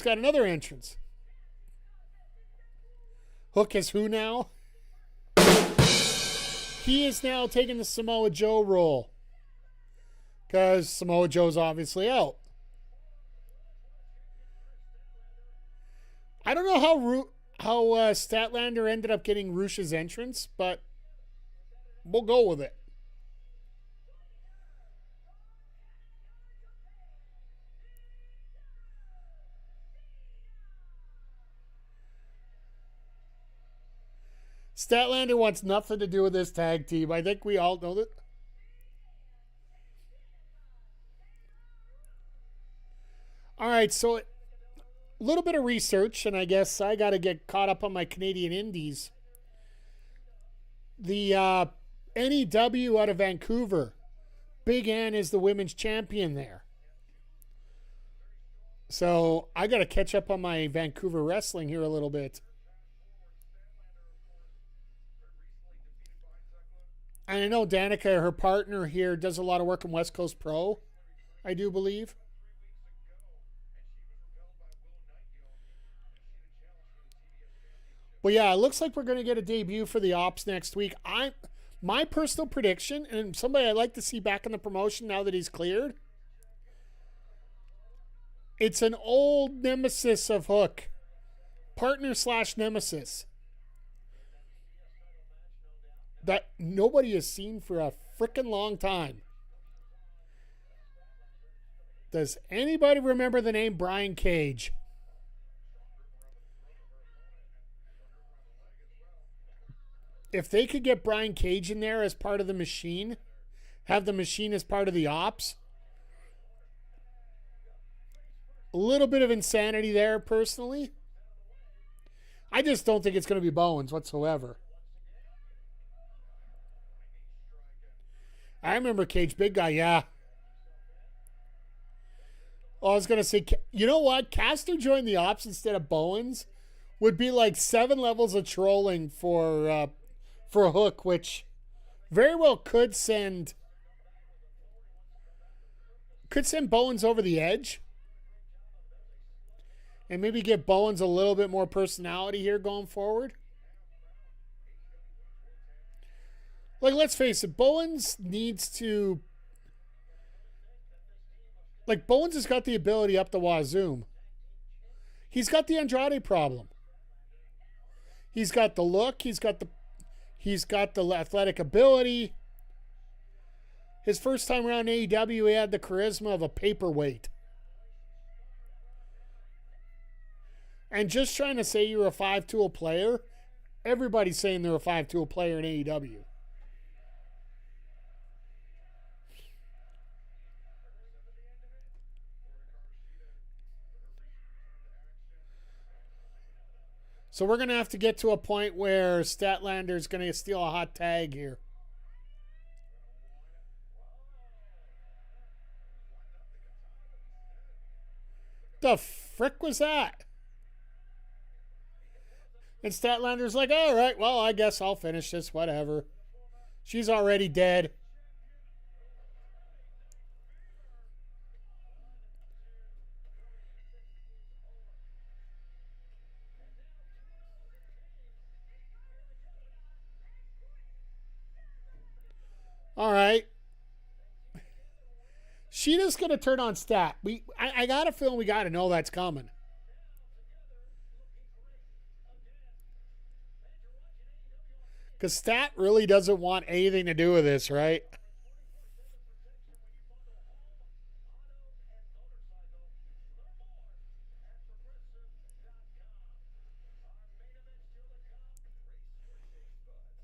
got another entrance. Hook is who now? He is now taking the Samoa Joe role. Because Samoa Joe's obviously out. I don't know how Statlander ended up getting Rush's entrance, but we'll go with it. Statlander wants nothing to do with this tag team. I think we all know that. All right, so a little bit of research, and I guess I got to get caught up on my Canadian indies. The NEW out of Vancouver, Big Ann is the women's champion there. So I got to catch up on my Vancouver wrestling here a little bit. And I know Danica, her partner here, does a lot of work in West Coast Pro, I do believe. But yeah, it looks like we're going to get a debut for the Ops next week. My personal prediction, and somebody I'd like to see back in the promotion now that he's cleared, it's an old nemesis of Hook, partner / nemesis that nobody has seen for a freaking long time. Does anybody remember the name Brian Cage? If they could get Brian Cage in there as part of the Machine, have the Machine as part of the Ops, a little bit of insanity there, personally. I just don't think it's going to be Bowens whatsoever. I remember Cage, big guy, yeah. Oh, I was going to say, you know what? Caster joined the Ops instead of Bowens would be like 7 levels of trolling for a Hook, which very well could send Bowens over the edge. And maybe give Bowens a little bit more personality here going forward. Like, let's face it, Bowens needs to... Like, Bowens has got the ability up the wazoo. He's got the Andrade problem. He's got the look. He's got the athletic ability. His first time around AEW, he had the charisma of a paperweight. And just trying to say you're a 5-tool player, everybody's saying they're a 5-tool player in AEW. So we're going to have to get to a point where Statlander's going to steal a hot tag here. The frick was that? And Statlander's like, all right, well, I guess I'll finish this, whatever. She's already dead. All right. Sheeta's going to turn on Stat. I got a feeling we got to know that's coming. Because Stat really doesn't want anything to do with this, right?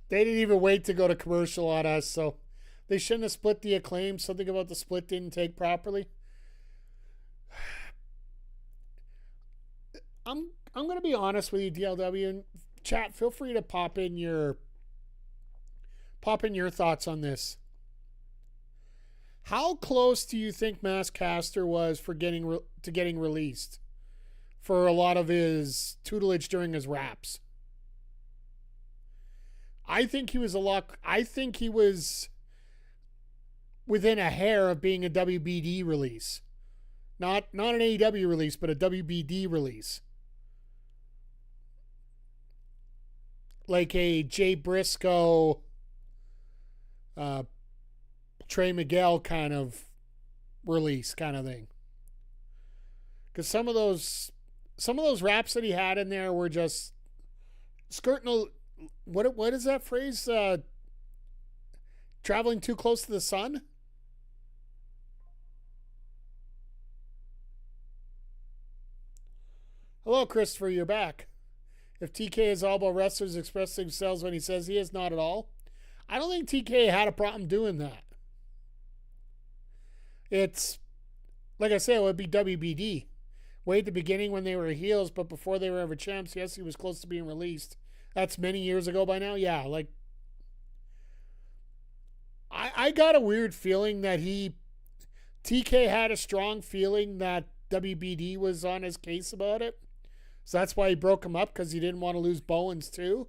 They didn't even wait to go to commercial on us, so they shouldn't have split the Acclaim. Something about the split didn't take properly. I'm going to be honest with you, DLW, and chat, feel free to pop in your thoughts on this. How close do you think Mass Caster was for getting released for a lot of his tutelage during his raps? I think he was within a hair of being a WBD release. Not an AEW release, but a WBD release. Like a Jay Briscoe, Trey Miguel kind of release kind of thing. Because some of those raps that he had in there were just skirting what is that phrase? Traveling too close to the sun? Hello, Christopher, you're back. If TK is all about wrestlers expressing themselves when he says he is, not at all. I don't think TK had a problem doing that. It's, like I said, it would be WBD. Way at the beginning when they were heels, but before they were ever champs, yes, he was close to being released. That's many years ago by now. Yeah, like, I got a weird feeling that TK had a strong feeling that WBD was on his case about it. So that's why he broke him up, because he didn't want to lose Bowens too.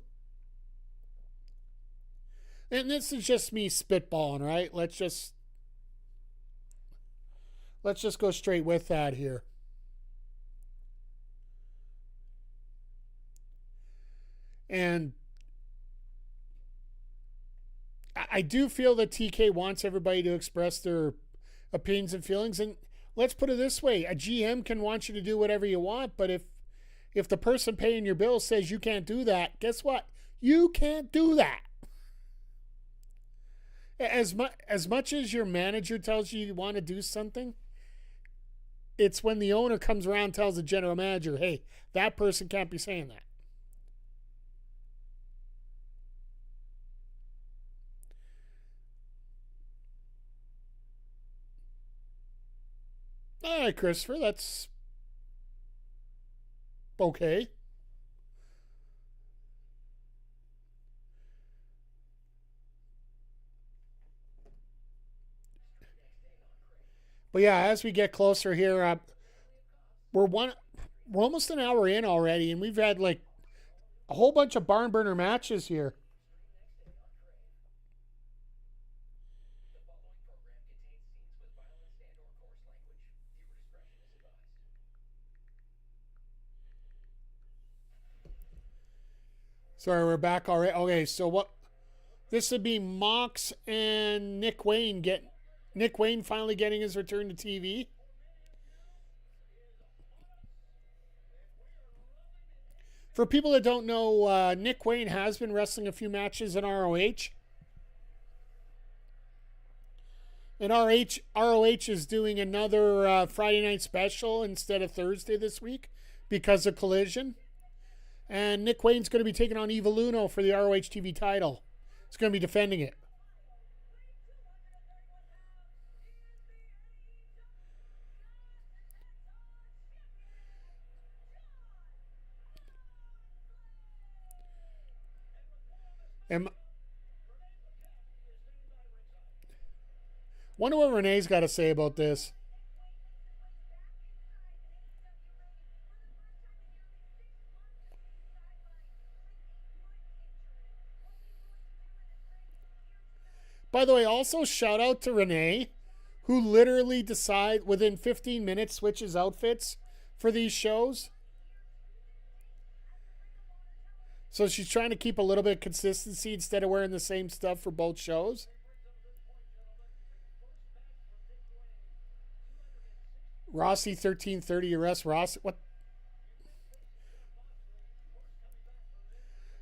And this is just me spitballing, right? Let's just go straight with that here. And I do feel that TK wants everybody to express their opinions and feelings. And let's put it this way. A GM can want you to do whatever you want, but if if the person paying your bill says you can't do that, guess what? You can't do that. As much as your manager tells you want to do something, it's when the owner comes around and tells the general manager, hey, that person can't be saying that. All right, Christopher, that's okay. But yeah, as we get closer here, we're almost an hour in already, and we've had like a whole bunch of barn burner matches here. Sorry, we're back already. Okay, so what? This would be Mox and Nick Wayne finally getting his return to TV. For people that don't know, Nick Wayne has been wrestling a few matches in ROH. And ROH is doing another Friday night special instead of Thursday this week because of Collision. And Nick Wayne's going to be taking on Evil Uno for the ROH TV title. He's going to be defending it. And wonder what Renee's got to say about this. By the way, also shout out to Renee, who literally within 15 minutes switches outfits for these shows. So she's trying to keep a little bit of consistency instead of wearing the same stuff for both shows. Rossi 1330 arrest Rossi. What?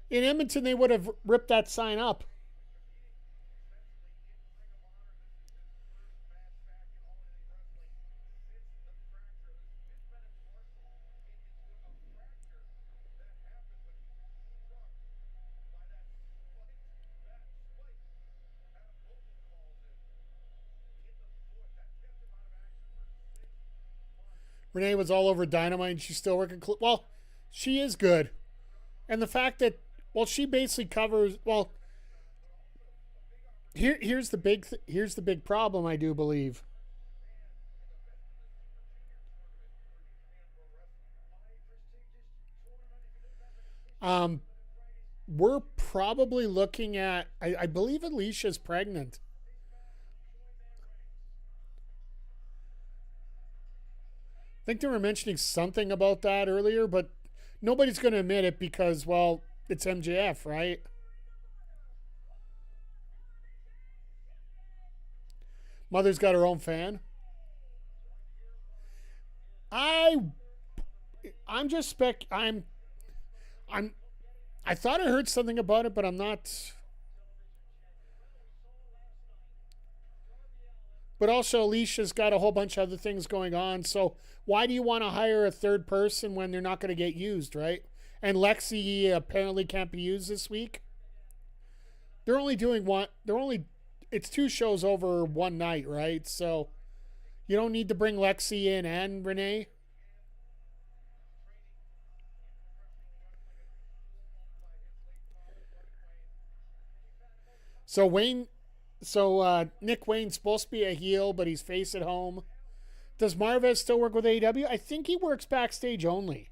In Edmonton, they would have ripped that sign up. Renee was all over Dynamite and she's still working. Well, she is good. And the fact that, well, she basically covers, well, here's the big problem, I do believe. We're probably looking at, I believe Alicia's pregnant. I think they were mentioning something about that earlier, but nobody's going to admit it because, well, it's MJF, right? Mother's got her own fan. I'm just I thought I heard something about it, but I'm not. But also, Alicia's got a whole bunch of other things going on. So why do you want to hire a third person when they're not going to get used, right? And Lexi apparently can't be used this week. They're only doing one. It's 2 shows over one night, right? So you don't need to bring Lexi in and Renee. So Nick Wayne's supposed to be a heel, but he's face at home. Does Marvez still work with AEW? I think he works backstage only.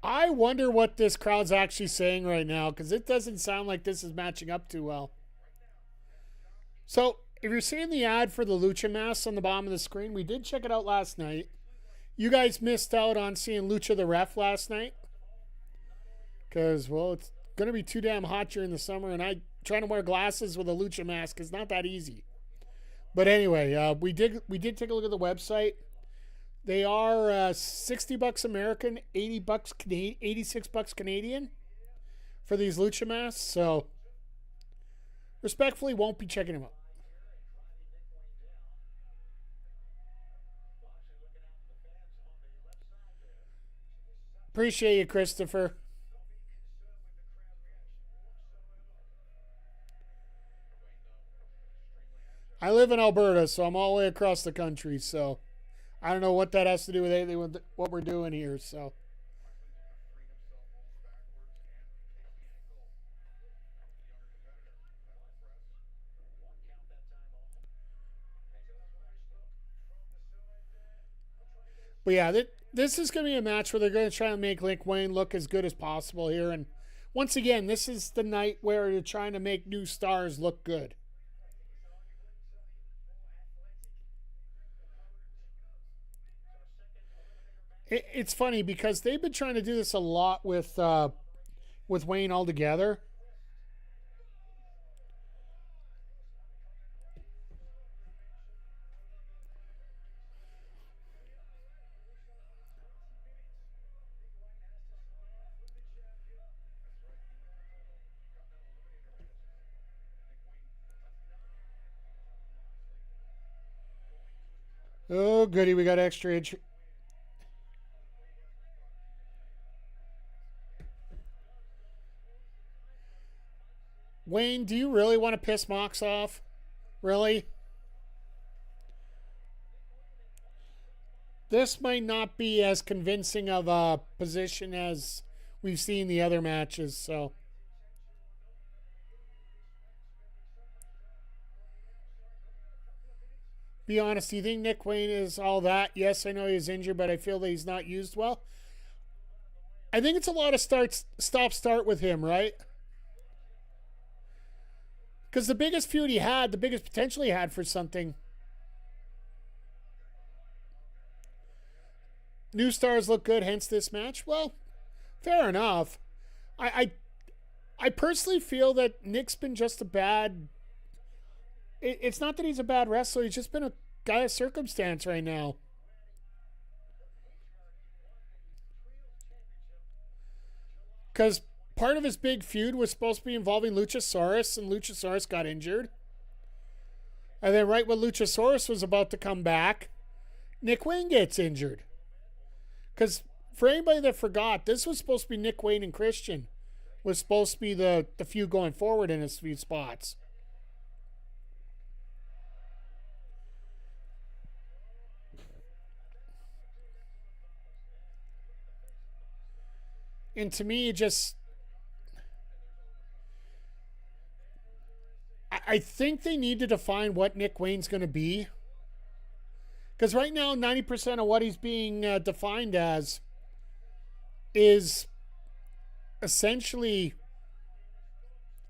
I wonder what this crowd's actually saying right now, because it doesn't sound like this is matching up too well. So, if you're seeing the ad for the Lucha Mask on the bottom of the screen, we did check it out last night. You guys missed out on seeing Lucha the Ref last night. Because, well, it's going to be too damn hot during the summer, and trying to wear glasses with a Lucha mask is not that easy. But anyway, we did take a look at the website. They are $60 American, $86 Canadian for these Lucha masks. So, respectfully, won't be checking them out. Appreciate you, Christopher. I live in Alberta, so I'm all the way across the country, so I don't know what that has to do with anything with what we're doing here, so. But yeah, this is going to be a match where they're going to try and make Nick Wayne look as good as possible here. And once again, this is the night where they're trying to make new stars look good. It's funny because they've been trying to do this a lot with Wayne altogether. Oh, goody, we got extra inch. Wayne, do you really want to piss Mox off? Really? This might not be as convincing of a position as we've seen the other matches, so. Be honest, do you think Nick Wayne is all that? Yes, I know he's injured, but I feel that he's not used well. I think it's a lot of stop-start with him, right? Because the biggest feud he had, the biggest potential he had for something. New stars look good, hence this match. Well, fair enough. I personally feel that Nick's been just a bad... It's not that he's a bad wrestler. He's just been a guy of circumstance right now. Because part of his big feud was supposed to be involving Luchasaurus, and Luchasaurus got injured. And then right when Luchasaurus was about to come back, Nick Wayne gets injured. Because for anybody that forgot, this was supposed to be Nick Wayne and Christian. Was supposed to be the feud going forward in a few spots. And to me, I think they need to define what Nick Wayne's going to be. Because right now, 90% of what he's being defined as is essentially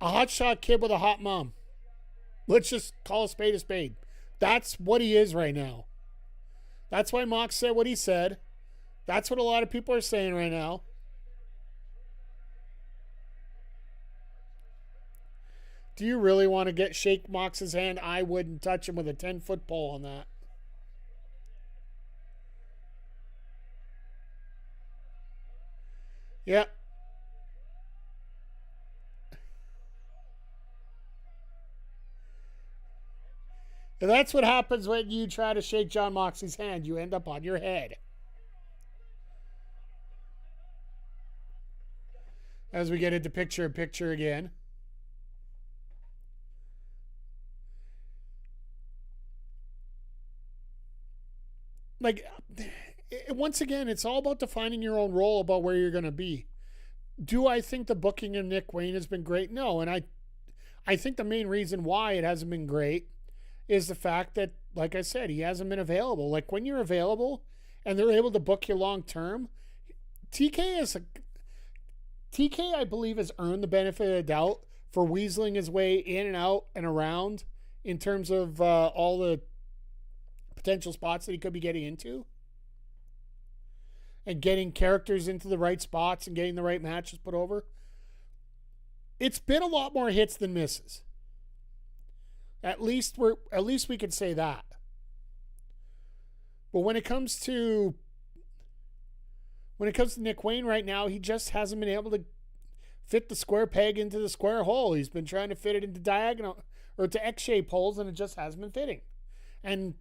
a hotshot kid with a hot mom. Let's just call a spade a spade. That's what he is right now. That's why Mox said what he said. That's what a lot of people are saying right now. Do you really want to shake Mox's hand? I wouldn't touch him with a 10-foot pole on that. Yeah. And that's what happens when you try to shake John Moxley's hand. You end up on your head. As we get into picture-in-picture again. Like, once again, it's all about defining your own role about where you're going to be. Do I think the booking of Nick Wayne has been great? No, and I think the main reason why it hasn't been great is the fact that, like I said, he hasn't been available. Like, when you're available and they're able to book you long term, TK is TK, I believe, has earned the benefit of the doubt for weaseling his way in and out and around in terms of all the potential spots that he could be getting into. And getting characters into the right spots and getting the right matches put over. It's been a lot more hits than misses. At least we can say that. But when it comes to Nick Wayne right now, he just hasn't been able to fit the square peg into the square hole. He's been trying to fit it into diagonal or to X-shaped holes, and it just hasn't been fitting. And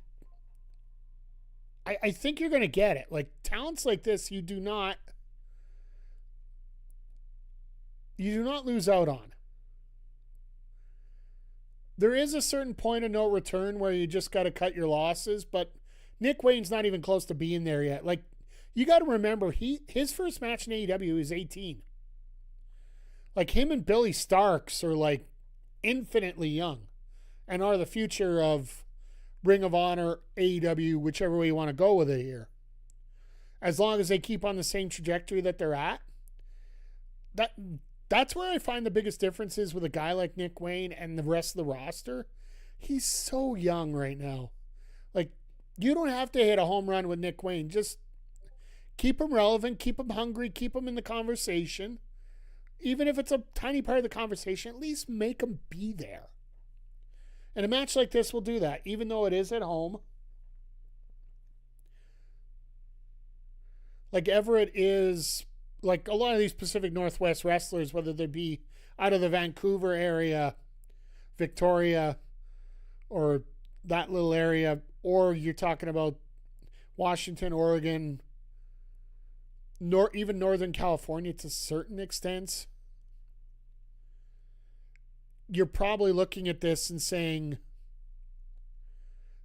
I think you're going to get it. Like, talents like this, you do not lose out on. There is a certain point of no return where you just got to cut your losses, but Nick Wayne's not even close to being there yet. Like, you got to remember, his first match in AEW is 18. Like, him and Billy Starks are, like, infinitely young and are the future of Ring of Honor, AEW, whichever way you want to go with it here. As long as they keep on the same trajectory that they're at, that's where I find the biggest differences with a guy like Nick Wayne and the rest of the roster. He's so young right now. Like, you don't have to hit a home run with Nick Wayne. Just keep him relevant, keep him hungry, keep him in the conversation. Even if it's a tiny part of the conversation, at least make him be there. And a match like this will do that, even though it is at home. Like, Everett is, like a lot of these Pacific Northwest wrestlers, whether they be out of the Vancouver area, Victoria, or that little area, or you're talking about Washington, Oregon, even Northern California to certain extents, you're probably looking at this and saying,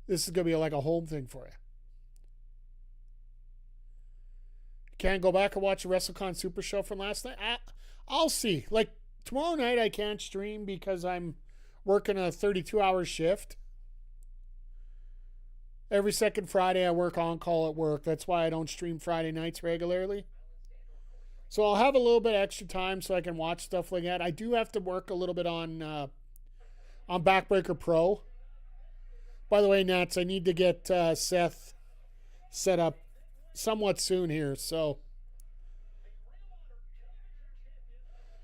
this is going to be like a home thing for you. Can't go back and watch a WrestleCon Super Show from last night? I'll see. Like, tomorrow night I can't stream because I'm working a 32-hour shift. Every second Friday I work on call at work. That's why I don't stream Friday nights regularly. So I'll have a little bit extra time so I can watch stuff like that. I do have to work a little bit on Backbreaker Pro. By the way, Nats, I need to get Seth set up somewhat soon here. So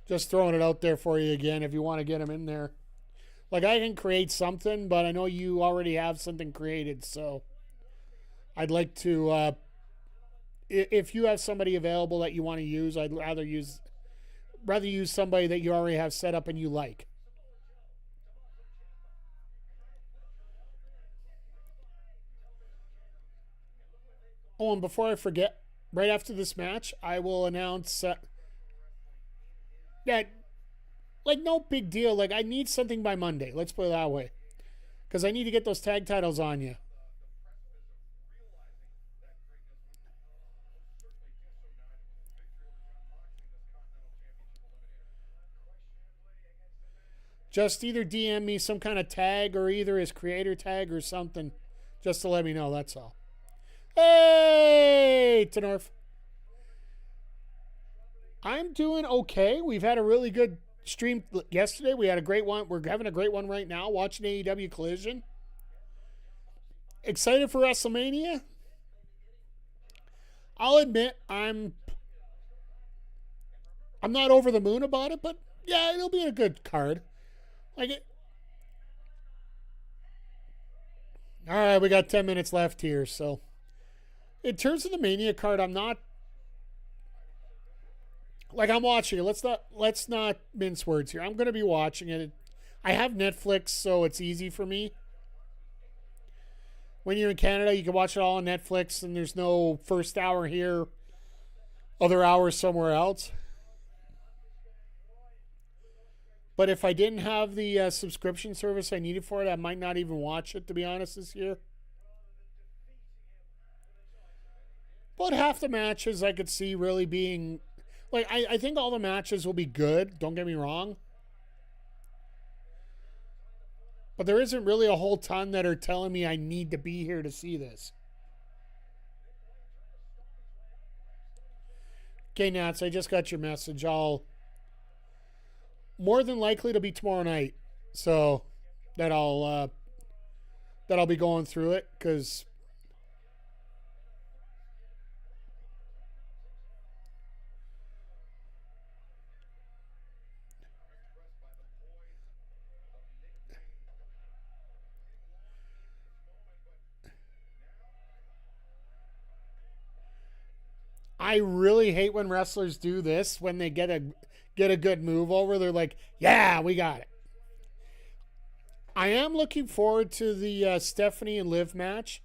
just throwing it out there for you again if you want to get him in there. Like, I can create something, but I know you already have something created. So I'd like to... if you have somebody available that you want to use, I'd rather use somebody that you already have set up and you like. Oh, and before I forget, right after this match, I will announce that, like, no big deal. Like, I need something by Monday. Let's put it that way. Because I need to get those tag titles on you. Just either DM me some kind of tag or either his creator tag or something just to let me know. That's all. Hey, Tenorf. I'm doing okay. We've had a really good stream yesterday. We had a great one. We're having a great one right now watching AEW Collision. Excited for WrestleMania? I'll admit I'm not over the moon about it, but yeah, it'll be a good card. Like it. All right, we got 10 minutes left here. So, in terms of the Mania card, I'm not like I'm watching it. Let's not mince words here. I'm going to be watching it. I have Netflix, so it's easy for me. When you're in Canada, you can watch it all on Netflix, and there's no first hour here, other hours somewhere else. But if I didn't have the subscription service I needed for it, I might not even watch it, to be honest, this year. But half the matches I could see really being... Like, I think all the matches will be good, don't get me wrong. But there isn't really a whole ton that are telling me I need to be here to see this. Okay, Nats, I just got your message. I'll more than likely to be tomorrow night. So that I'll be going through it because I really hate when wrestlers do this when they get a good move over. They're like, yeah, we got it. I am looking forward to the Stephanie and Liv match.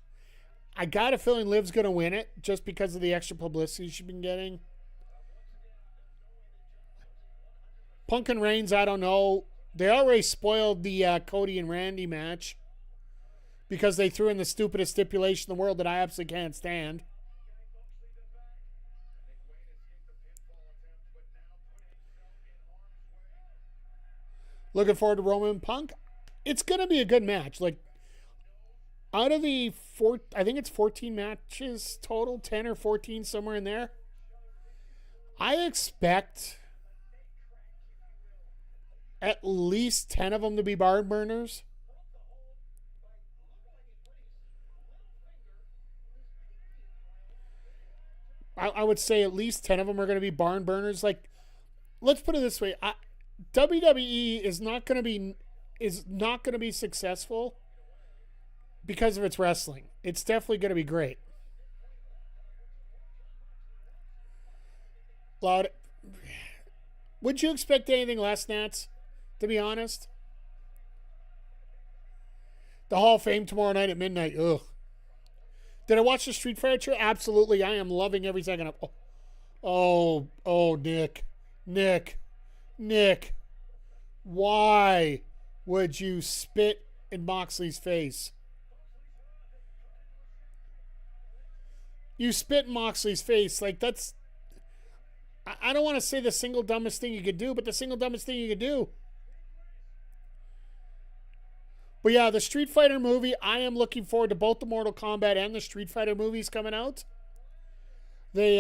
I got a feeling Liv's going to win it just because of the extra publicity she's been getting. Punk and Reigns, I don't know. They already spoiled the Cody and Randy match because they threw in the stupidest stipulation in the world that I absolutely can't stand. Looking forward to Roman and Punk. It's going to be a good match. Like, out of the I think it's 14 matches total, 10 or 14, somewhere in there. I expect at least 10 of them to be barn burners. I would say at least 10 of them are going to be barn burners. Like, let's put it this way. WWE is not going to be successful because of its wrestling. It's definitely going to be great. Loud. Would you expect anything less, Nats? To be honest, the Hall of Fame tomorrow night at midnight. Ugh. Did I watch the Street Fighter show? Absolutely. I am loving every second of. Oh, Nick, why would you spit in Moxley's face? You spit in Moxley's face. Like, that's... I don't want to say the single dumbest thing you could do, but the single dumbest thing you could do. But yeah, the Street Fighter movie, I am looking forward to both the Mortal Kombat and the Street Fighter movies coming out. They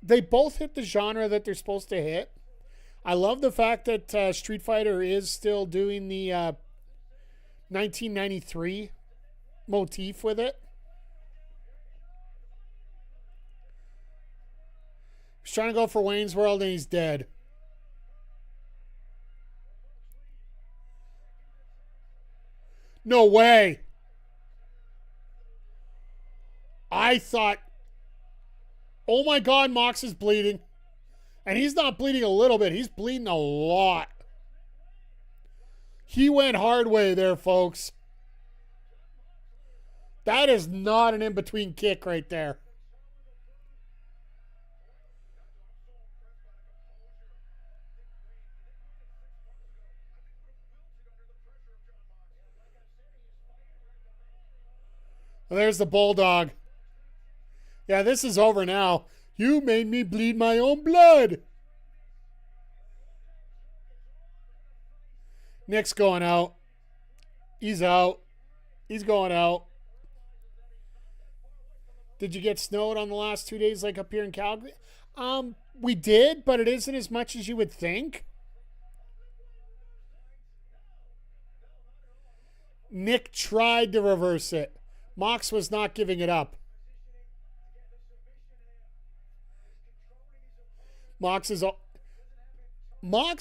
both hit the genre that they're supposed to hit. I love the fact that Street Fighter is still doing the 1993 motif with it. He's trying to go for Wayne's World and he's dead. No way. I thought, oh my God, Mox is bleeding. And he's not bleeding a little bit. He's bleeding a lot. He went hard way there, folks. That is not an in-between kick right there. Well, there's the Bulldog. Yeah, this is over now. You made me bleed my own blood. Nick's going out. He's out. He's going out. Did you get snowed on the last 2 days like up here in Calgary? We did, but it isn't as much as you would think. Nick tried to reverse it. Mox was not giving it up. Mox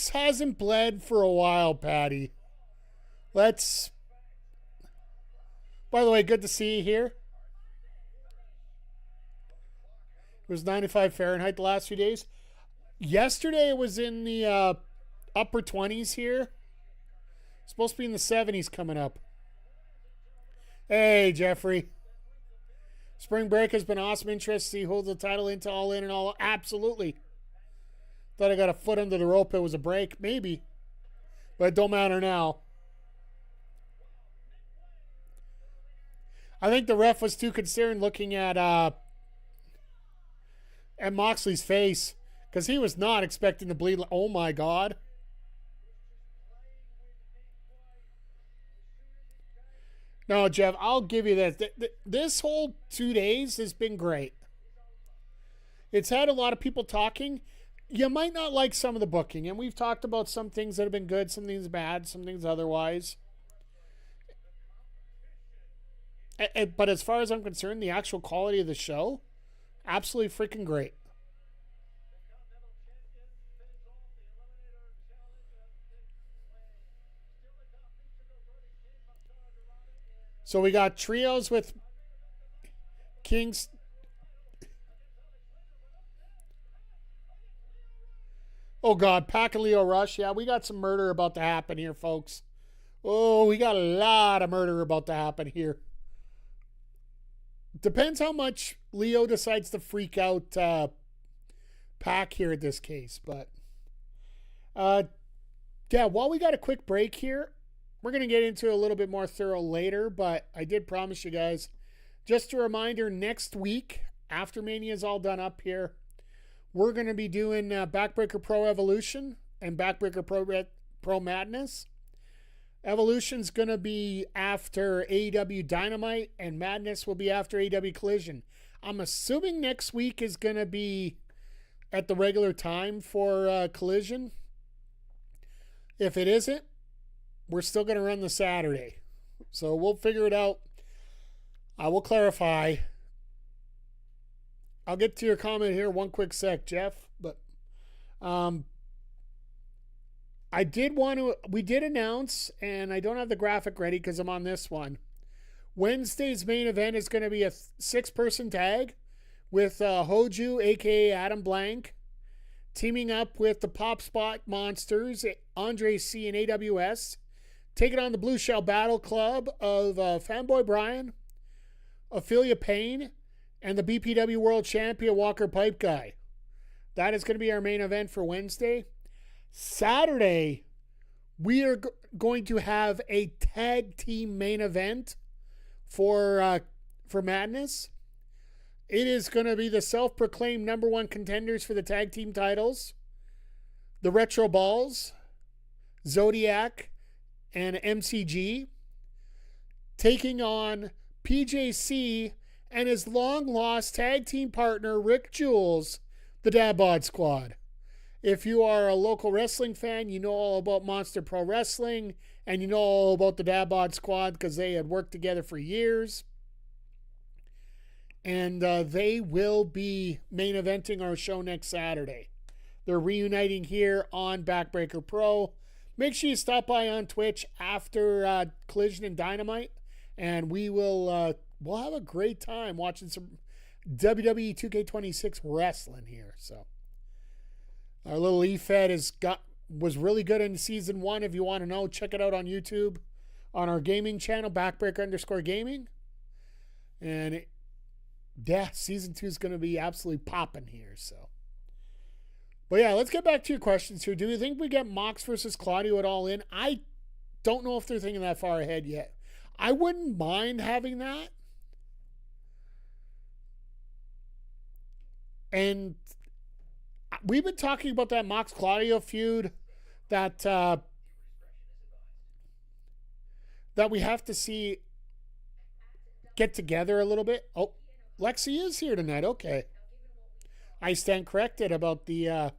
hasn't bled for a while, Patty. By the way, good to see you here. It was 95 Fahrenheit the last few days. Yesterday it was in the upper 20s here. It's supposed to be in the 70s coming up. Hey, Jeffrey. Spring break has been awesome. Interesting to see who holds the title into All In and All. Absolutely. Thought I got a foot under the rope. It was a break. Maybe. But it don't matter now. I think the ref was too concerned looking at Moxley's face. Because he was not expecting to bleed. Oh, my God. No, Jeff, I'll give you this. This whole 2 days has been great. It's had a lot of people talking. you might not like some of the booking, and we've talked about some things that have been good, some things bad, some things otherwise. But as far as I'm concerned, the actual quality of the show, absolutely freaking great. So we got trios with Kings. Oh, God, Pac and Leo Rush. Yeah, we got some murder about to happen here, folks. Oh, we got a lot of murder about to happen here. Depends how much Leo decides to freak out Pac here in this case. But, yeah, while we got a quick break here, we're going to get into a little bit more thorough later. But I did promise you guys, just a reminder, next week, after Mania is all done up here, we're going to be doing Backbreaker Pro Evolution and Backbreaker Pro Madness. Evolution's going to be after AEW Dynamite, and Madness will be after AEW Collision. I'm assuming next week is going to be at the regular time for Collision. If it isn't, we're still going to run the Saturday. So we'll figure it out. I will clarify. I'll get to your comment here one quick sec, Jeff. But we did announce, and I don't have the graphic ready because I'm on this one. Wednesday's main event is going to be a 6-person tag with Hoju, a.k.a. Adam Blank, teaming up with the Pop Spot Monsters, Andre C. and AWS, taking on the Blue Shell Battle Club of Fanboy Brian, Ophelia Payne, and the BPW World Champion Walker Pipe Guy. That is going to be our main event for Wednesday. Saturday, we are going to have a tag team main event for Madness. It is going to be the self-proclaimed number one contenders for the tag team titles, the Retro Balls, Zodiac, and MCG, taking on PJC and his long-lost tag team partner, Rick Jules, the Dad Bod Squad. If you are a local wrestling fan, you know all about Monster Pro Wrestling, and you know all about the Dad Bod Squad because they had worked together for years. And they will be main eventing our show next Saturday. They're reuniting here on Backbreaker Pro. Make sure you stop by on Twitch after Collision and Dynamite, and we will we'll have a great time watching some WWE 2K26 wrestling here. So our little E-Fed was really good in season 1. If you want to know, check it out on YouTube on our gaming channel, Backbreaker_gaming. And yeah, season 2 is going to be absolutely popping here. So, but yeah, let's get back to your questions here. Do you think we get Mox versus Claudio at All In? I don't know if they're thinking that far ahead yet. I wouldn't mind having that. And we've been talking about that Mox Claudio feud that we have to see get together a little bit. Oh, Lexi is here tonight. Okay. I stand corrected about the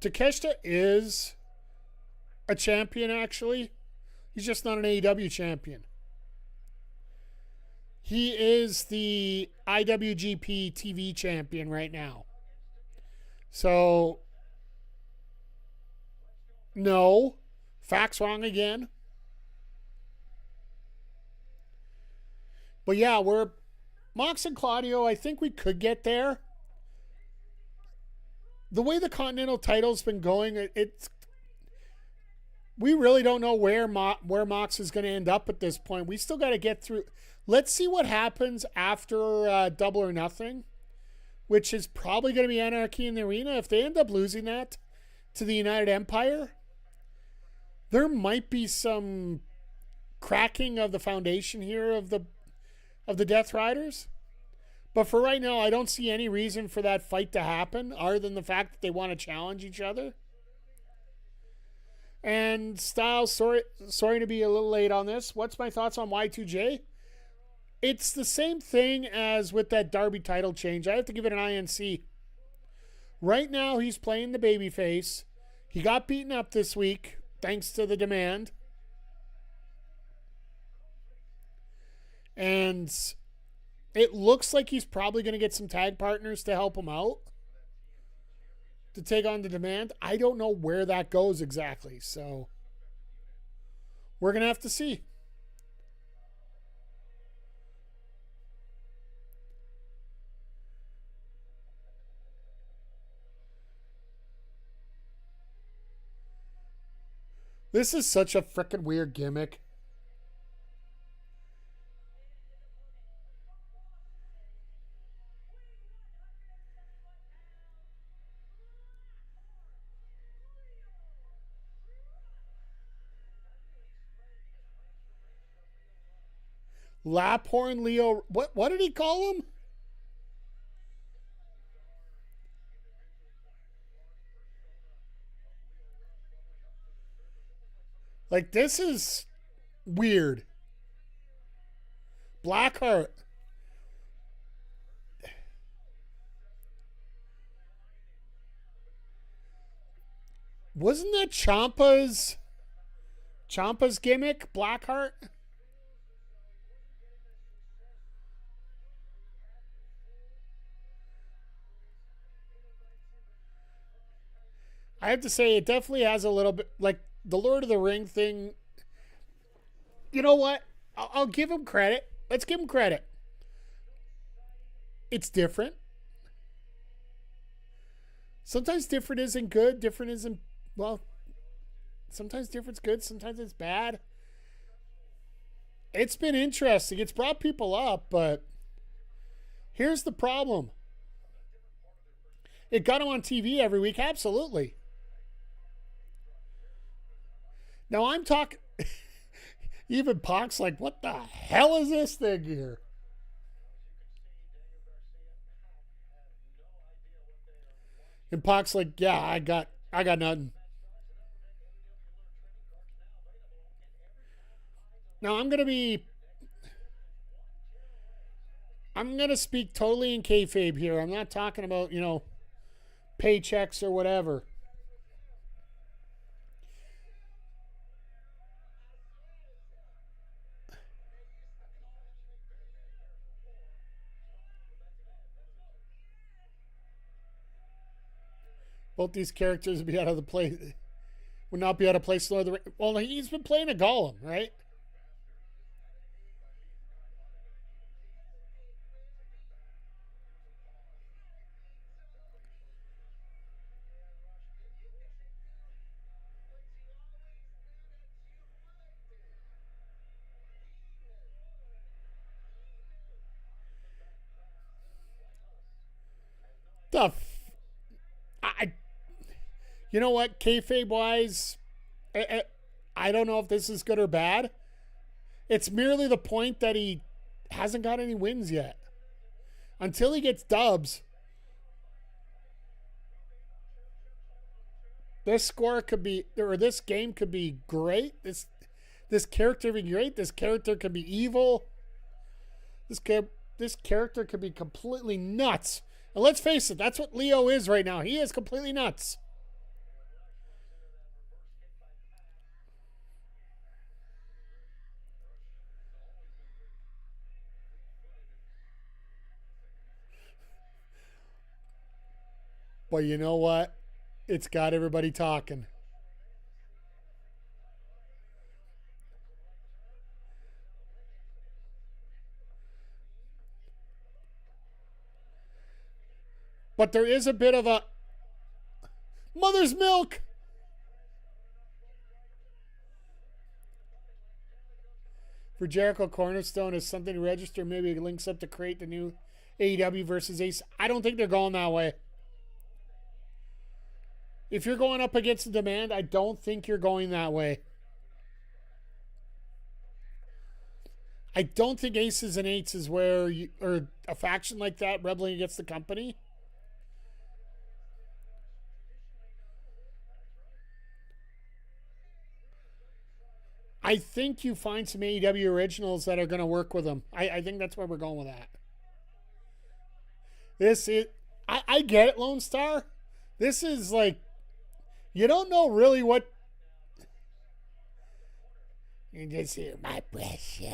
Takeshita is a champion, actually. He's just not an AEW champion. He is the IWGP TV champion right now. So, no. Facts wrong again. But yeah, Mox and Claudio, I think we could get there. The way the Continental title's been going, we really don't know where Mox is going to end up at this point. We still got to get through. Let's see what happens after Double or Nothing, which is probably going to be Anarchy in the Arena. If they end up losing that to the United Empire, there might be some cracking of the foundation here of the Death Riders. But for right now, I don't see any reason for that fight to happen other than the fact that they want to challenge each other. And Styles, sorry to be a little late on this. What's my thoughts on Y2J? It's the same thing as with that Darby title change. I have to give it an INC. Right now, he's playing the babyface. He got beaten up this week, thanks to the demand. And it looks like he's probably going to get some tag partners to help him out to take on the demand. I don't know where that goes exactly, so we're going to have to see. This is such a freaking weird gimmick. Laphorn Leo, what did he call him? Like, this is weird. Blackheart. Wasn't that Ciampa's gimmick, Blackheart? I have to say, it definitely has a little bit, like the Lord of the Ring thing. You know what? I'll give him credit. Let's give him credit. It's different. Sometimes different isn't good. Different isn't, well, sometimes different's good. Sometimes it's bad. It's been interesting. It's brought people up, but here's the problem. It got him on TV every week. Absolutely. Now I'm talking, even Pac's like, what the hell is this thing here? And Pac's like, yeah, I got nothing. Now I'm going to speak totally in kayfabe here. I'm not talking about, paychecks or whatever. Both these characters would be out of the place. Would not be out of place. Well, he's been playing a golem, right? You know what, kayfabe wise, I don't know if this is good or bad. It's merely the point that he hasn't got any wins yet. Until he gets dubs, this score could be, or this game could be great. This character could be great. This character could be evil. This character could be completely nuts. And let's face it, that's what Leo is right now. He is completely nuts. But you know what? It's got everybody talking. But there is a bit of a mother's milk. for Jericho Cornerstone as something to register. Maybe it links up to create the new AEW versus Ace. I don't think they're going that way. If you're going up against the demand, I don't think you're going that way. I don't think Aces and Eights is where you, or a faction like that rebelling against the company. I think you find some AEW originals that are going to work with them. I think that's where we're going with that. This is, I get it, Lone Star. This is like, you don't know really what. You just hear my precious.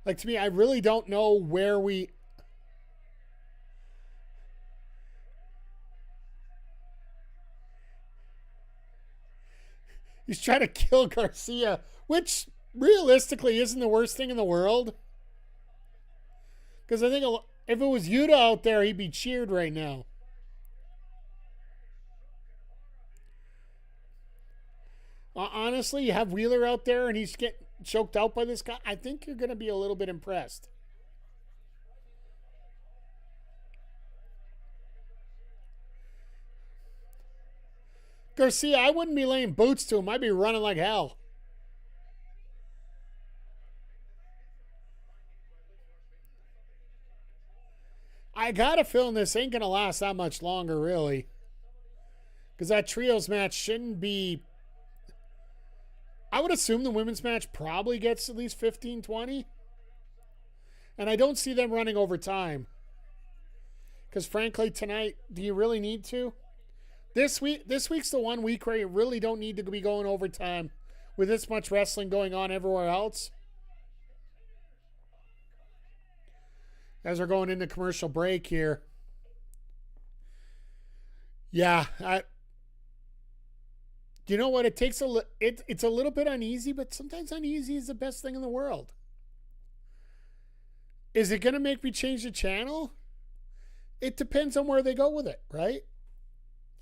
Like, to me, I really don't know where we. He's trying to kill Garcia, which realistically isn't the worst thing in the world. Because I think if it was Yuta out there, he'd be cheered right now. Honestly, you have Wheeler out there and he's getting choked out by this guy. I think you're going to be a little bit impressed. Garcia, I wouldn't be laying boots to him. I'd be running like hell. I got a feeling this ain't going to last that much longer, really. Because that trios match shouldn't be... I would assume the women's match probably gets at least 15, 20. And I don't see them running over time. Because frankly, tonight, do you really need to? This week's the one week where you really don't need to be going overtime with this much wrestling going on everywhere else. As we're going into commercial break here. Yeah, you know what? It takes it's a little bit uneasy, but sometimes uneasy is the best thing in the world. Is it going to make me change the channel? It depends on where they go with it, right?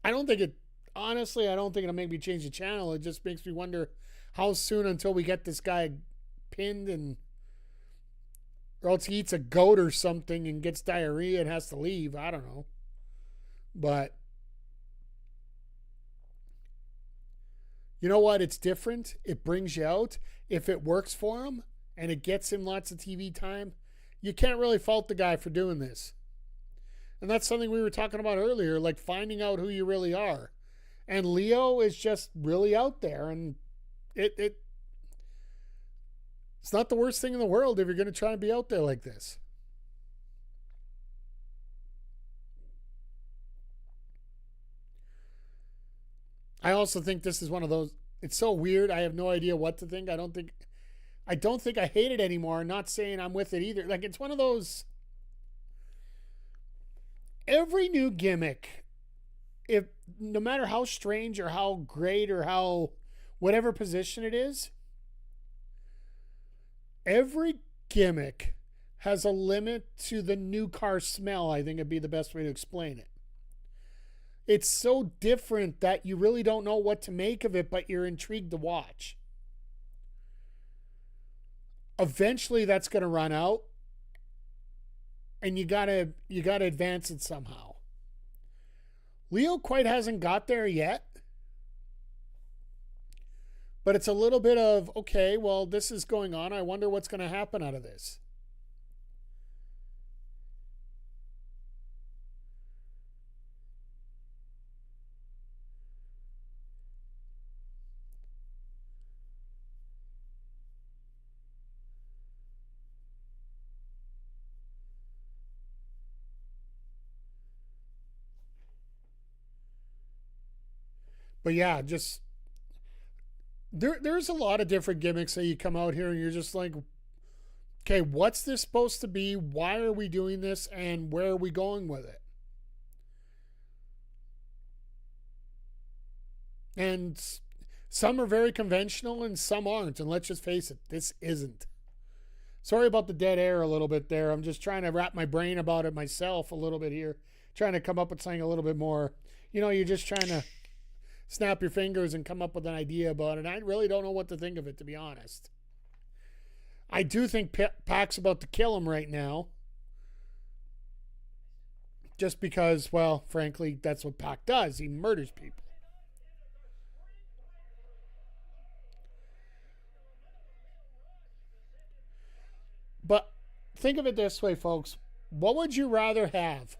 Honestly, I don't think it'll make me change the channel. It just makes me wonder how soon until we get this guy pinned or else he eats a goat or something and gets diarrhea and has to leave. I don't know. But you know what? It's different. It brings you out. If it works for him and it gets him lots of TV time, you can't really fault the guy for doing this. And that's something we were talking about earlier, like finding out who you really are. And Leo is just really out there, and it's not the worst thing in the world if you're going to try and be out there like this. I also think this is one of those, it's so weird, I have no idea what to think. I don't think I hate it anymore. I'm not saying I'm with it either. Like, it's one of those, every new gimmick, if no matter how strange or how great or how whatever position it is, every gimmick has a limit to the new car smell. I think it'd be the best way to explain it. It's so different that you really don't know what to make of it, but you're intrigued to watch. Eventually that's going to run out, and you gotta advance it somehow. Leo quite hasn't got there yet. But it's a little bit of, okay, well, this is going on. I wonder what's going to happen out of this. But yeah, just there's a lot of different gimmicks that you come out here and you're just like, okay, what's this supposed to be? Why are we doing this? And where are we going with it? And some are very conventional and some aren't. And let's just face it, this isn't. Sorry about the dead air a little bit there. I'm just trying to wrap my brain about it myself a little bit here. trying to come up with something a little bit more. You're just trying to snap your fingers and come up with an idea about it. I really don't know what to think of it, to be honest. I do think Pac's about to kill him right now. Just because, well, frankly, that's what Pac does. He murders people. But think of it this way, folks. What would you rather have?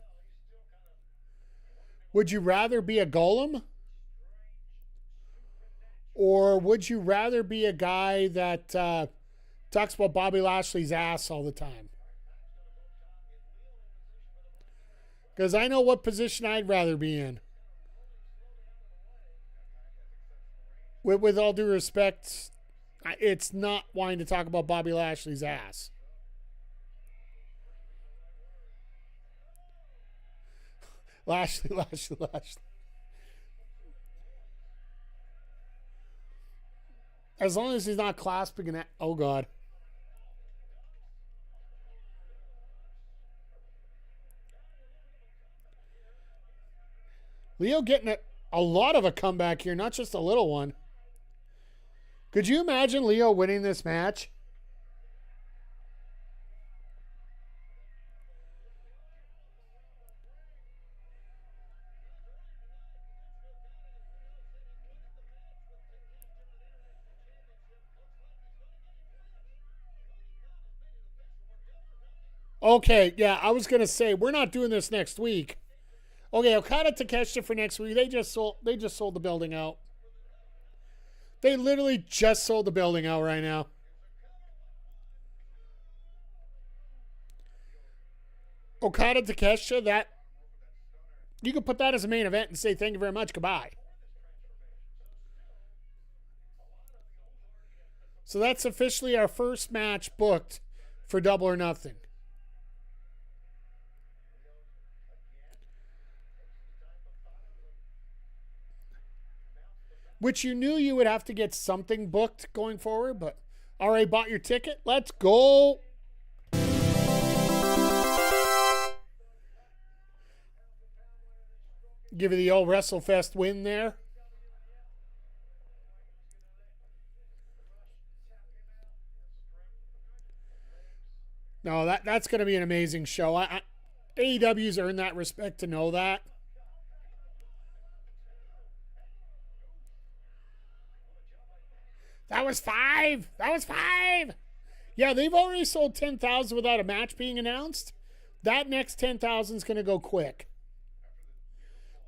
Would you rather be a golem? Or would you rather be a guy that talks about Bobby Lashley's ass all the time? Because I know what position I'd rather be in. With all due respect, it's not wanting to talk about Bobby Lashley's ass. Lashley. As long as he's not clasping an... Oh, God. Leo getting a lot of a comeback here, not just a little one. Could you imagine Leo winning this match? Okay, yeah, I was gonna say we're not doing this next week. Okay, Okada Takeshita for next week. They just sold the building out. They literally just sold the building out right now. Okada Takeshita, that you could put that as a main event and say thank you very much, goodbye. So that's officially our first match booked for Double or Nothing. Which you knew you would have to get something booked going forward, but already bought your ticket? Let's go. Give you the old WrestleFest win there. No, that's going to be an amazing show. AEW's earned that respect to know that. That was 5. That was 5. Yeah, they've already sold 10,000 without a match being announced. That next 10,000 is going to go quick.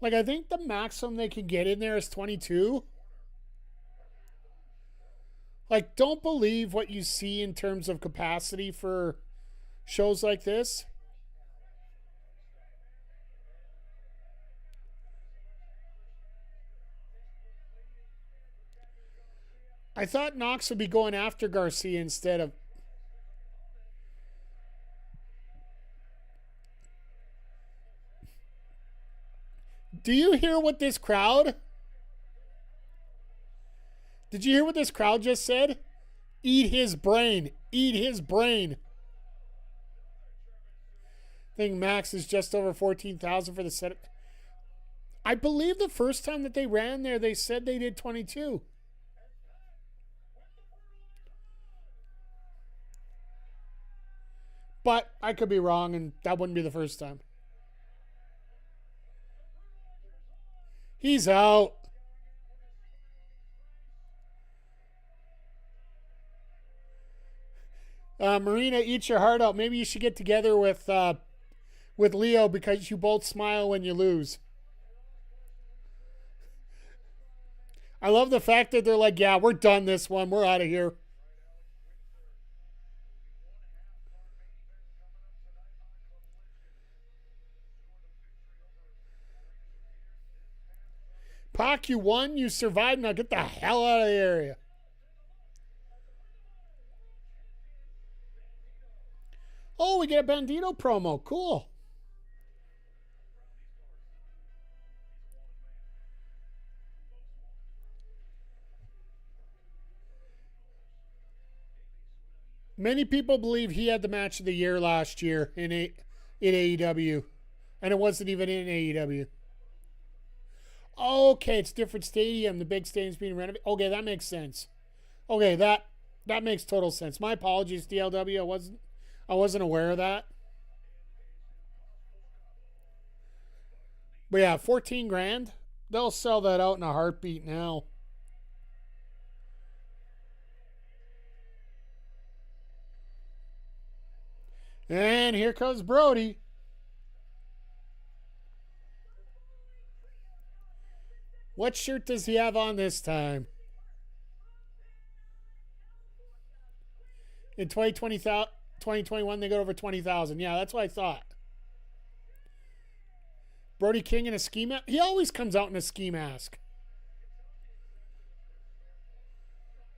Like, I think the maximum they can get in there is 22. Like, don't believe what you see in terms of capacity for shows like this. I thought Knox would be going after Garcia instead of... Do you hear what this crowd... Did you hear what this crowd just said? Eat his brain. Eat his brain. I think Max is just over 14,000 for the setup. I believe the first time that they ran there, they said they did 22. But I could be wrong, and that wouldn't be the first time. He's out. Marina, eat your heart out. Maybe you should get together with Leo because you both smile when you lose. I love the fact that they're like, yeah, we're done this one. We're out of here. Pac, you won. You survived. Now get the hell out of the area. Oh, we get a Bandito promo. Cool. Many people believe he had the match of the year last year in AEW. And it wasn't even in AEW. Okay, it's a different stadium. The big stadium's being renovated. Okay, that makes sense. Okay, that makes total sense. My apologies, DLW. I wasn't aware of that. But yeah, 14 grand. They'll sell that out in a heartbeat now. And here comes Brody. What shirt does he have on this time? In 2021, they got over 20,000. Yeah, that's what I thought. Brody King in a ski mask? He always comes out in a ski mask.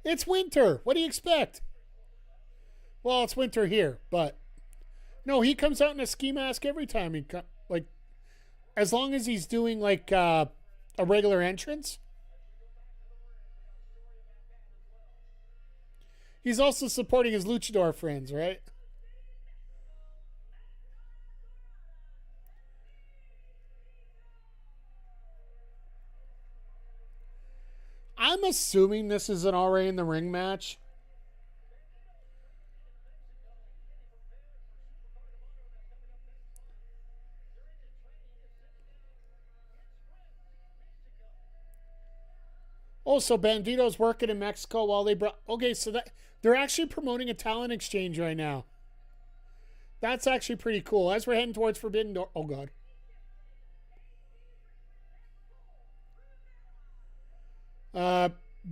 It's winter. What do you expect? Well, it's winter here, but no, he comes out in a ski mask every time he like, as long as he's doing like a regular entrance. He's also supporting his luchador friends, right? I'm assuming this is an already in the ring match. Oh, so Bandito's working in Mexico while they brought... Okay, so that they're actually promoting a talent exchange right now. That's actually pretty cool. As we're heading towards Forbidden Door... Oh, God.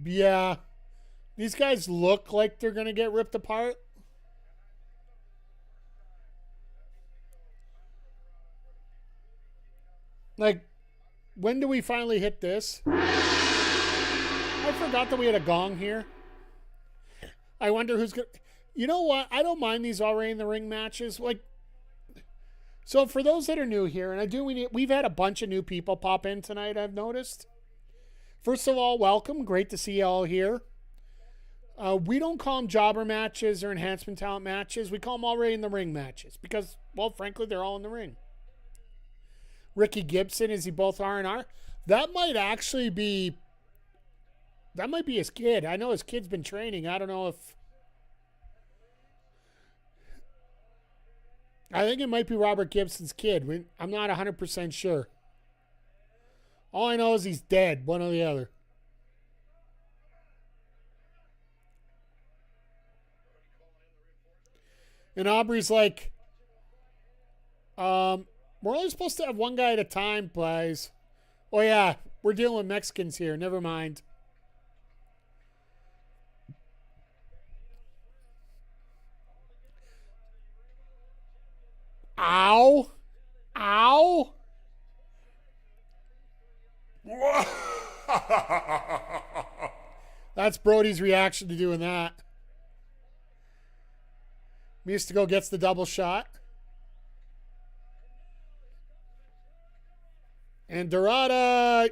Yeah. These guys look like they're going to get ripped apart. Like, when do we finally hit this? I forgot that we had a gong here. I wonder who's going to... You know what? I don't mind these already in the ring matches. Like, so for those that are new here, and we've had a bunch of new people pop in tonight, I've noticed. First of all, welcome. Great to see you all here. We don't call them jobber matches or enhancement talent matches. We call them already in the ring matches because, well, frankly, they're all in the ring. Ricky Gibson, is he both R&R? That might actually be... That might be his kid. I know his kid's been training. I don't know if... I think it might be Robert Gibson's kid. I'm not 100% sure. All I know is he's dead, one or the other. And Aubrey's like, we're only supposed to have one guy at a time, please. Oh, yeah, we're dealing with Mexicans here. Never mind. Ow. Ow. That's Brody's reaction to doing that. Mystico gets the double shot. And Dorada.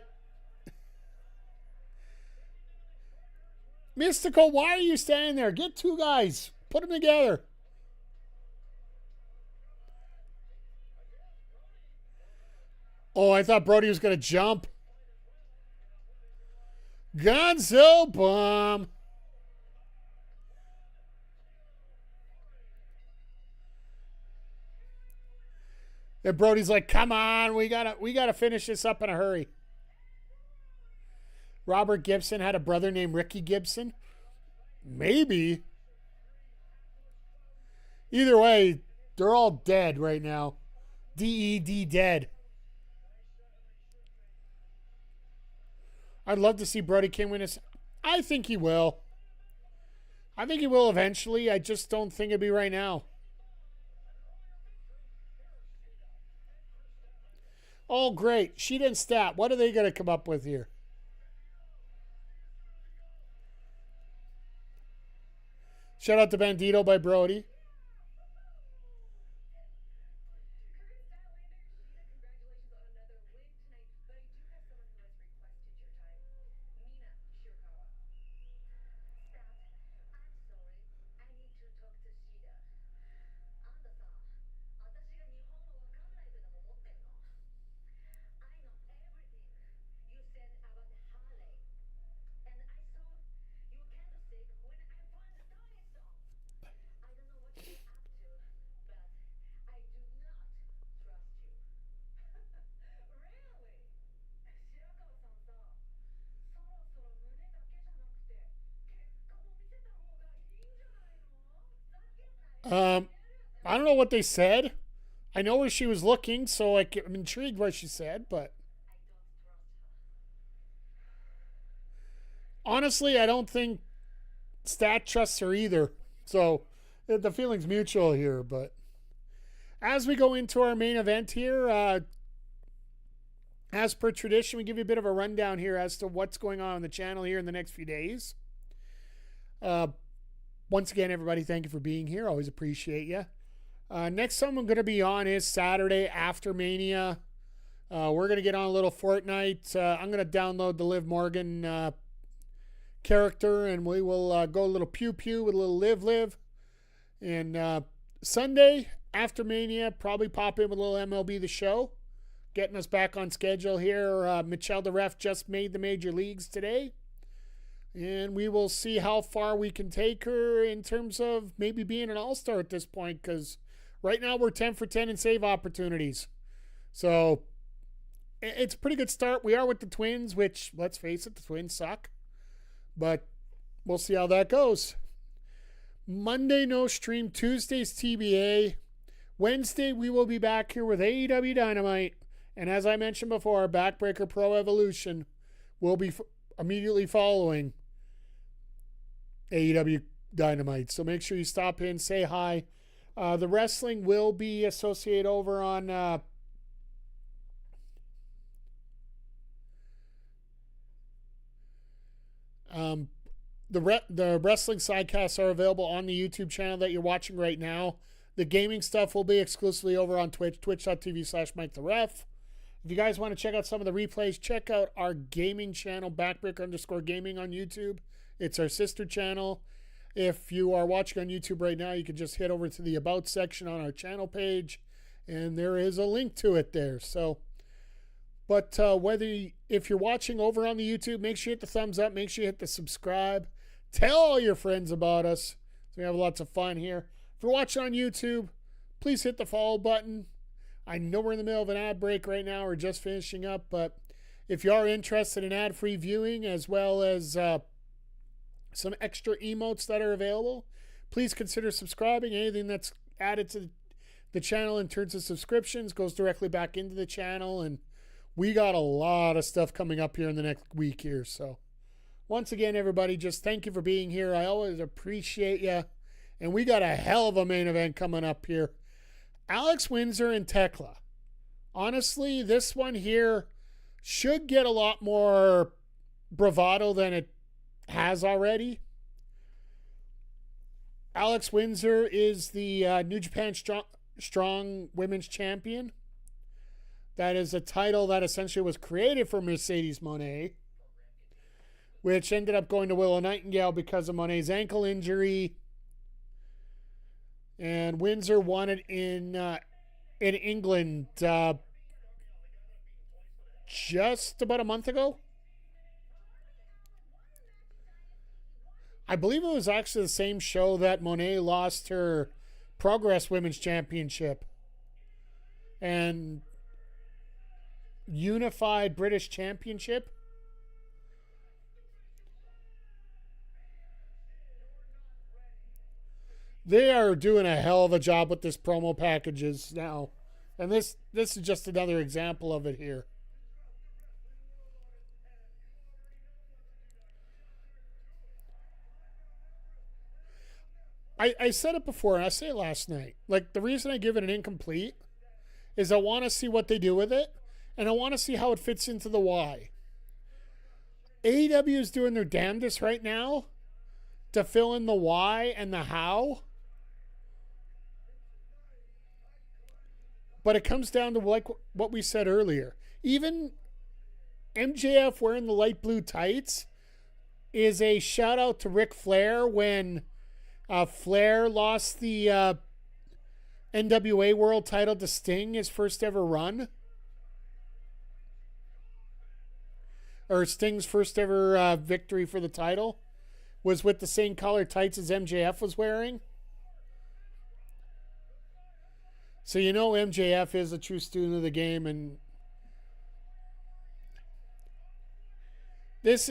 Mystico, why are you standing there? Get two guys. Put them together. Oh, I thought Brody was going to jump. Gonzo bomb. And Brody's like, come on, we gotta finish this up in a hurry. Robert Gibson had a brother named Ricky Gibson. Maybe. Either way, they're all dead right now. DED dead. I'd love to see Brody King win this. I think he will. I think he will eventually. I just don't think it'd be right now. Oh, great. She didn't stat. What are they going to come up with here? Shout out to Bandito by Brody. I don't know what they said. I know where she was looking, so I'm intrigued what she said, but honestly, I don't think Stat trusts her either. So the feeling's mutual here, but as we go into our main event here, as per tradition, we give you a bit of a rundown here as to what's going on the channel here in the next few days. Once again, everybody, thank you for being here. Always appreciate you. Next time I'm going to be on is Saturday after Mania. We're going to get on a little Fortnite. I'm going to download the Liv Morgan character, and we will go a little pew-pew with a little live. And Sunday after Mania, probably pop in with a little MLB The Show. Getting us back on schedule here. Michelle the Ref just made the major leagues today. And we will see how far we can take her in terms of maybe being an all-star at this point, because right now we're 10 for 10 in save opportunities. So it's a pretty good start. We are with the Twins, which, let's face it, the Twins suck. But we'll see how that goes. Monday, no stream. Tuesday's TBA. Wednesday, we will be back here with AEW Dynamite. And as I mentioned before, Backbreaker Pro Evolution will be immediately following AEW Dynamite. So make sure you stop in, say hi. The wrestling will be associated over on the wrestling sidecasts are available on the YouTube channel that you're watching right now. The gaming stuff will be exclusively over on Twitch, twitch.tv/MikeTheRef. If you guys want to check out some of the replays, check out our gaming channel, Backbreaker_gaming on YouTube. It's our sister channel. If you are watching on YouTube right now, you can just head over to the About section on our channel page, and there is a link to it there. So, but if you're watching over on the YouTube, make sure you hit the thumbs up, make sure you hit the subscribe. Tell all your friends about us. So we have lots of fun here. If you're watching on YouTube, please hit the follow button. I know we're in the middle of an ad break right now. We're just finishing up, but if you are interested in ad-free viewing as well as some extra emotes that are available, please consider subscribing. Anything that's added to the channel in terms of subscriptions goes directly back into the channel, and we got a lot of stuff coming up here in the next week here. So once again, everybody, just thank you for being here. I always appreciate you, and we got a hell of a main event coming up here. Alex Windsor and Thekla. Honestly, this one here should get a lot more bravado than it has already. Alex Windsor is the New Japan Strong Women's Champion. That is a title that essentially was created for Mercedes Moné, which ended up going to Willow Nightingale because of Moné's ankle injury. And Windsor won it in England just about a month ago. I believe it was actually the same show that Moné lost her Progress Women's Championship and Unified British Championship. They are doing a hell of a job with this promo packages now. And this is just another example of it here. I said it before, and I said it last night. Like, the reason I give it an incomplete is I want to see what they do with it, and I want to see how it fits into the why. AEW is doing their damnedest right now to fill in the why and the how. But it comes down to like what we said earlier. Even MJF wearing the light blue tights is a shout out to Ric Flair when Flair lost the NWA World title to Sting, his first ever run. Or Sting's first ever victory for the title was with the same color tights as MJF was wearing. So you know MJF is a true student of the game, and this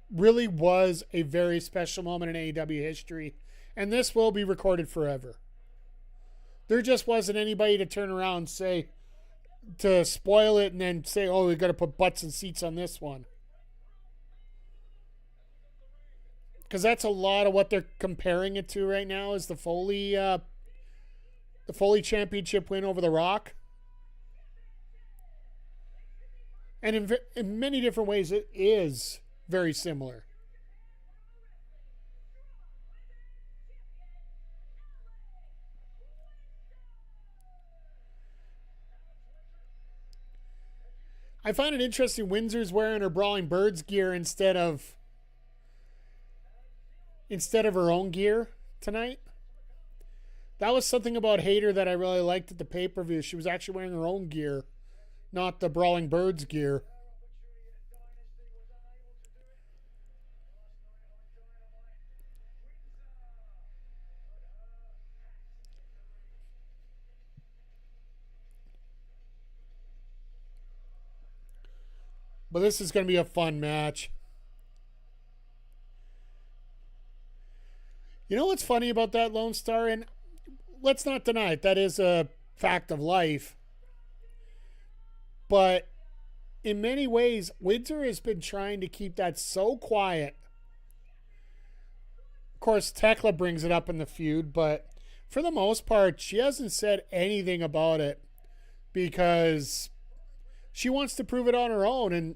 really was a very special moment in AEW history. And this will be recorded forever. There just wasn't anybody to turn around and say, to spoil it and then say, oh, we got to put butts and seats on this one. Because that's a lot of what they're comparing it to right now is the Foley championship win over The Rock. And in many different ways, it is very similar. I find it interesting Windsor's wearing her Brawling Birds gear instead of her own gear tonight. That was something about Hayter that I really liked at the pay-per-view. She was actually wearing her own gear, not the Brawling Birds gear. But this is going to be a fun match. You know what's funny about that, Lone Star? And let's not deny it. That is a fact of life. But in many ways, Windsor has been trying to keep that so quiet. Of course, Thekla brings it up in the feud, but for the most part, she hasn't said anything about it because she wants to prove it on her own. And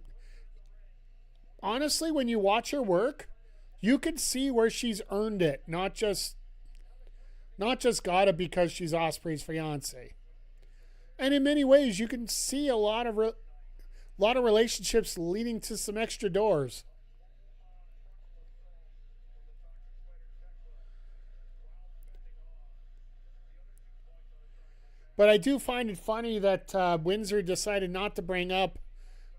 honestly, when you watch her work, you can see where she's earned it, not just got it because she's Ospreay's fiance. And in many ways, you can see a lot of relationships leading to some extra doors. But I do find it funny that Windsor decided not to bring up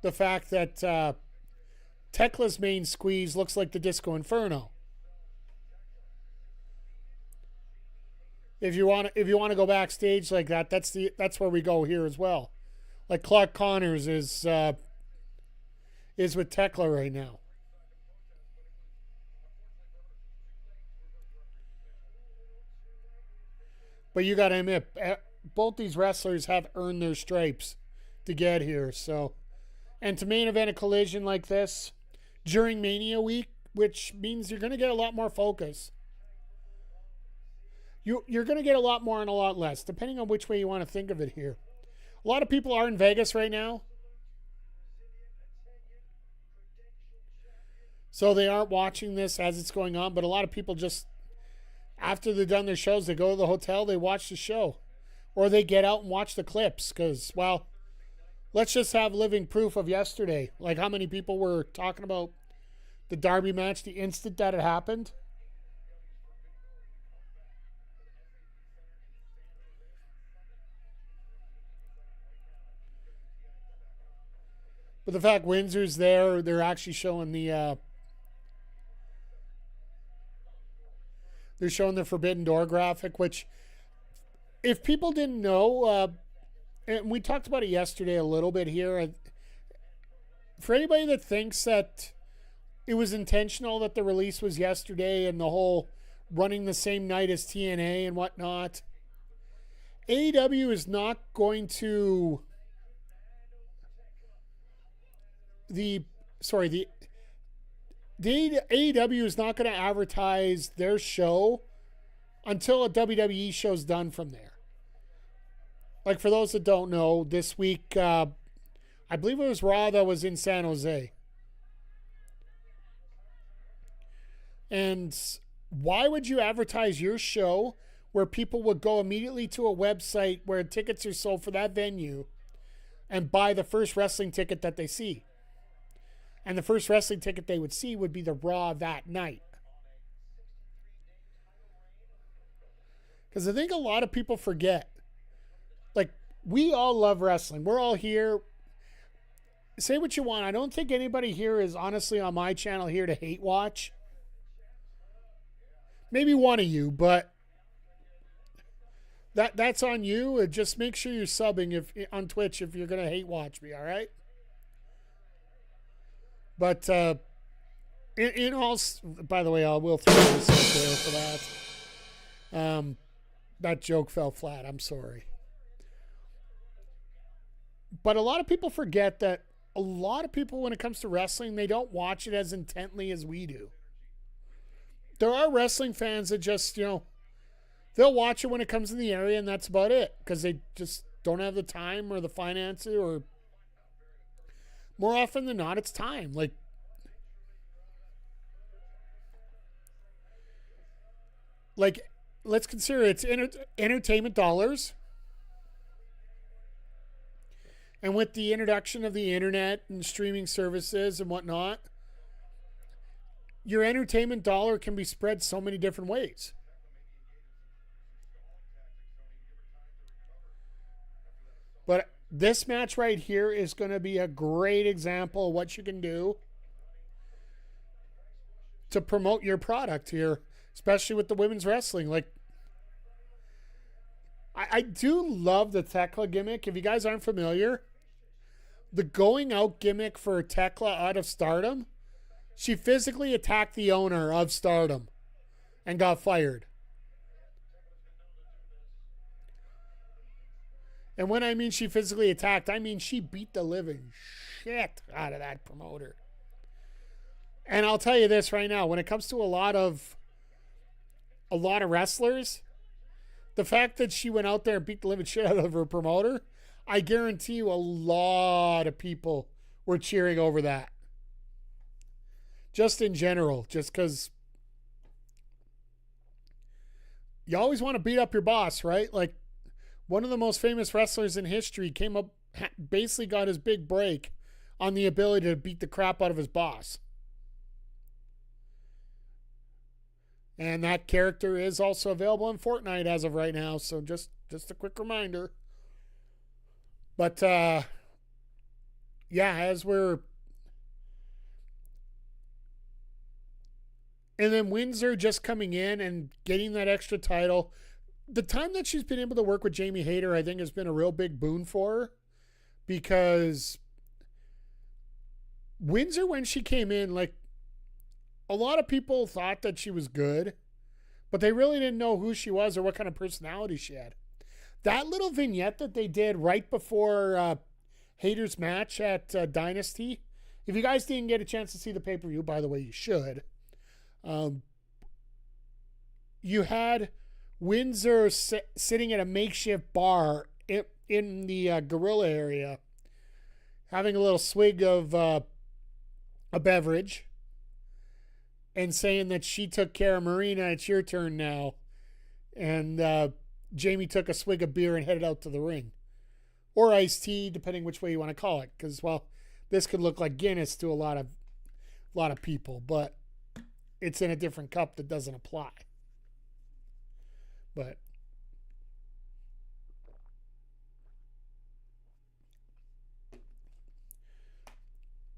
the fact that Thekla's main squeeze looks like the Disco Inferno. If you want to go backstage like that, that's where we go here as well. Like Clark Connors is with Thekla right now. But you got to admit, both these wrestlers have earned their stripes to get here. So, and to main event a Collision like this during Mania week, which means you're going to get a lot more focus. You're going to get a lot more and a lot less, depending on which way you want to think of it here. A lot of people are in Vegas right now, so they aren't watching this as it's going on, but a lot of people just, after they've done their shows, they go to the hotel, they watch the show. Or they get out and watch the clips because, well, let's just have living proof of yesterday. Like how many people were talking about the Darby match the instant that it happened. But the fact Windsor's there, they're actually showing they're showing the Forbidden Door graphic, which, if people didn't know, and we talked about it yesterday a little bit here, for anybody that thinks that it was intentional that the release was yesterday and the whole running the same night as TNA and whatnot, AEW is not going to... The AEW is not going to advertise their show until a WWE show's done from there. Like, for those that don't know, this week, I believe it was Raw that was in San Jose. And why would you advertise your show where people would go immediately to a website where tickets are sold for that venue and buy the first wrestling ticket that they see? And the first wrestling ticket they would see would be the Raw that night. Because I think a lot of people forget. Like, we all love wrestling. We're all here. Say what you want. I don't think anybody here is honestly on my channel here to hate watch. Maybe one of you, but that's on you. Just make sure you're subbing on Twitch if you're going to hate watch me, all right? But in all, by the way, I will throw this out there for that. That joke fell flat. I'm sorry. But a lot of people forget that a lot of people, when it comes to wrestling, they don't watch it as intently as we do. There are wrestling fans that just, they'll watch it when it comes in the area, and that's about it, because they just don't have the time or the finances, or more often than not, it's time. Like let's consider it's entertainment dollars. And with the introduction of the internet and streaming services and whatnot, your entertainment dollar can be spread so many different ways. But this match right here is going to be a great example of what you can do to promote your product here, especially with the women's wrestling. I do love the Thekla gimmick. If you guys aren't familiar, the going out gimmick for Thekla out of Stardom, she physically attacked the owner of Stardom and got fired. And when I mean she physically attacked, I mean she beat the living shit out of that promoter. And I'll tell you this right now, when it comes to a lot of wrestlers, the fact that she went out there and beat the living shit out of her promoter, I guarantee you a lot of people were cheering over that. Just in general, just because you always want to beat up your boss, right? Like, one of the most famous wrestlers in history came up, basically got his big break on the ability to beat the crap out of his boss. And that character is also available in Fortnite as of right now, so just a quick reminder. But, as we're... And then Windsor just coming in and getting that extra title. The time that she's been able to work with Jamie Hayter, I think, has been a real big boon for her. Because Windsor, when she came in, a lot of people thought that she was good, but they really didn't know who she was or what kind of personality she had. That little vignette that they did right before Hayter's match at Dynasty, if you guys didn't get a chance to see the pay-per-view, by the way, you should. You had Windsor sitting at a makeshift bar in the gorilla area, having a little swig of a beverage, and saying that she took care of Marina, it's your turn now. And Jamie took a swig of beer and headed out to the ring. Or iced tea, depending which way you want to call it. Because, well, this could look like Guinness to a lot of people, but it's in a different cup that doesn't apply.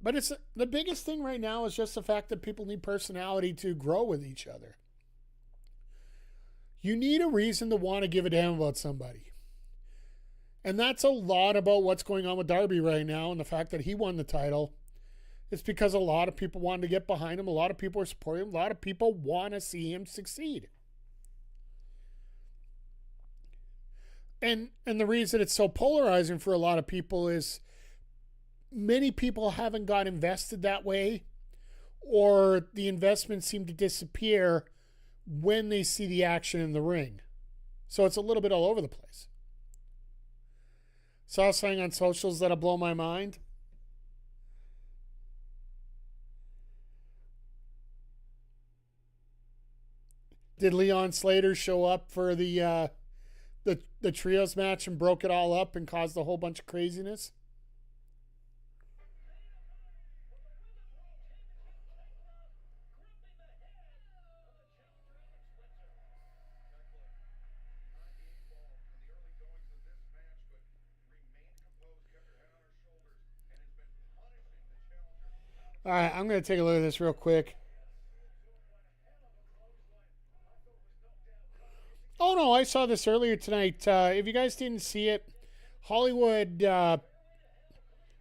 But it's the biggest thing right now is just the fact that people need personality to grow with each other. You need a reason to want to give a damn about somebody. And that's a lot about what's going on with Darby right now, and the fact that he won the title. It's because a lot of people wanted to get behind him. A lot of people are supporting him. A lot of people want to see him succeed. And the reason it's so polarizing for a lot of people is many people haven't got invested that way, or the investments seem to disappear when they see the action in the ring. So it's a little bit all over the place. Saw something on socials that'll blow my mind. Did Leon Slater show up for the trios match and broke it all up and caused a whole bunch of craziness? All right, I'm going to take a look at this real quick. Oh, no, I saw this earlier tonight. If you guys didn't see it, Hollywood,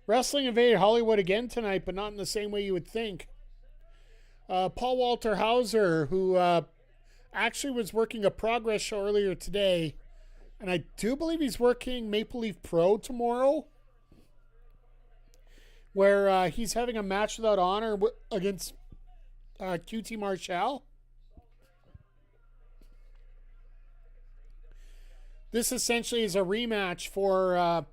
Wrestling invaded Hollywood again tonight, but not in the same way you would think. Paul Walter Hauser, who actually was working a Progress show earlier today, and I do believe he's working Maple Leaf Pro tomorrow, where he's having a match without honor against QT Marshall. This essentially is a rematch for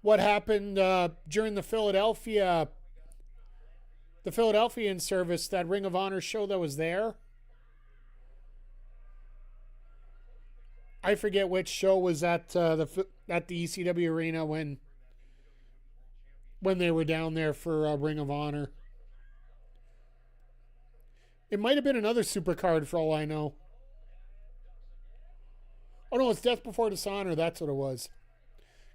what happened during the Philadelphian service, that Ring of Honor show that was there. I forget which show was at the ECW arena when they were down there for Ring of Honor. It might have been another Supercard for all I know. Oh no, it's Death Before Dishonor. That's what it was.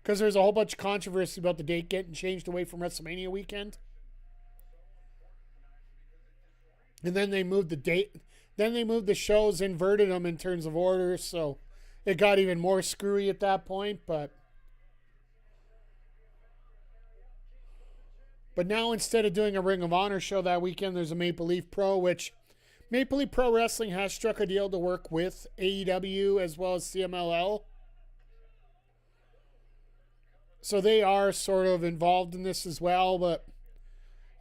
Because there's a whole bunch of controversy about the date getting changed away from WrestleMania weekend. And then they moved the date. Then they moved the shows, inverted them in terms of order. So it got even more screwy at that point. But now instead of doing a Ring of Honor show that weekend, there's a Maple Leaf Pro, which Maple Leaf Pro Wrestling has struck a deal to work with AEW as well as CMLL. So they are sort of involved in this as well, but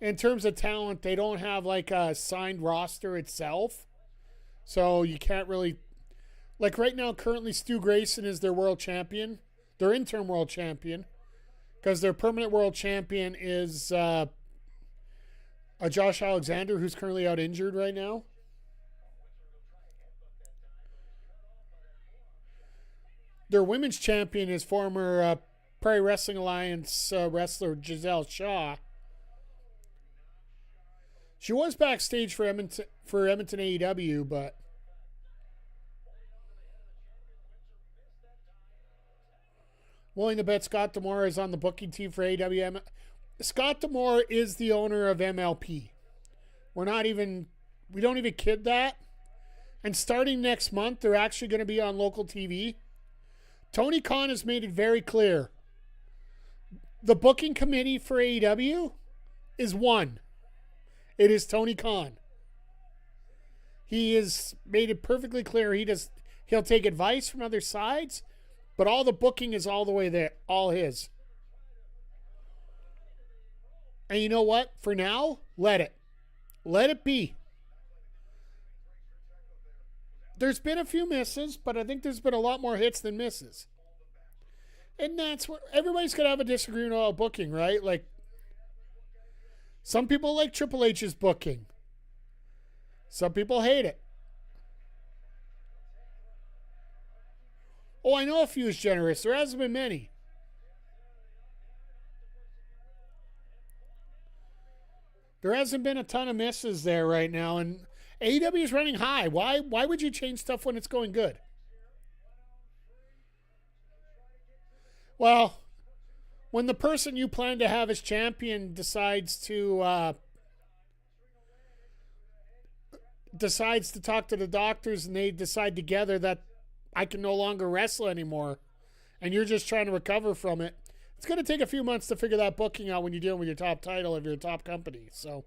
in terms of talent, they don't have like a signed roster itself. So you can't really, like right now, currently Stu Grayson is their world champion, their interim world champion, because their permanent world champion is Josh Alexander, who's currently out injured right now. Their women's champion is former Prairie Wrestling Alliance wrestler Giselle Shaw. She was backstage for Edmonton AEW, but willing to bet Scott D'Amore is on the booking team for AEW. Scott D'Amore is the owner of MLP. We don't even kid that. And starting next month, they're actually going to be on local TV. Tony Khan has made it very clear. The booking committee for AEW is one. It is Tony Khan. He has made it perfectly clear he'll take advice from other sides, but all the booking is all the way there, all his. And you know what? For now, let it. Let it be. There's been a few misses, but I think there's been a lot more hits than misses. And that's what everybody's going to have a disagreement about booking, right? Like, some people like Triple H's booking. Some people hate it. Oh, I know a few is generous. There hasn't been many. There hasn't been a ton of misses there right now, and AEW is running high. Why would you change stuff when it's going good? Well, when the person you plan to have as champion decides to talk to the doctors and they decide together that I can no longer wrestle anymore and you're just trying to recover from it, it's going to take a few months to figure that booking out when you're dealing with your top title of your top company. So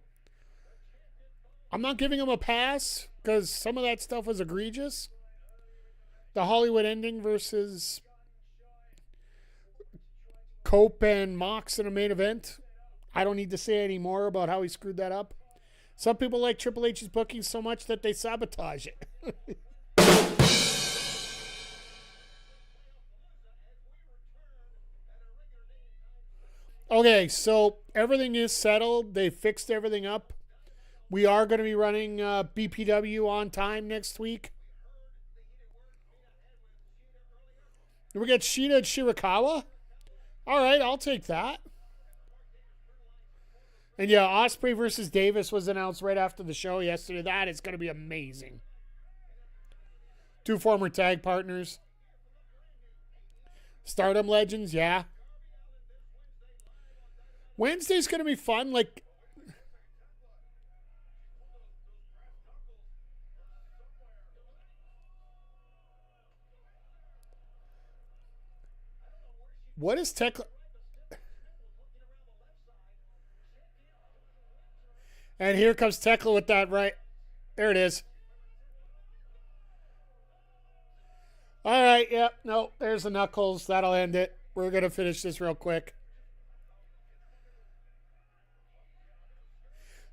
I'm not giving them a pass because some of that stuff was egregious. The Hollywood ending versus Cope and Mox in a main event. I don't need to say any more about how he screwed that up. Some people like Triple H's booking so much that they sabotage it. Okay, so everything is settled. They fixed everything up. We are going to be running BPW on time next week. We got Shida and Shirakawa. All right, I'll take that. And yeah, Ospreay versus Davis was announced right after the show yesterday. That is going to be amazing. Two former tag partners. Stardom legends, yeah. Wednesday's going to be fun. Like, what is Thekla? And here comes Thekla with that right. There it is. All right, yep, no, there's the Knuckles. That'll end it. We're going to finish this real quick.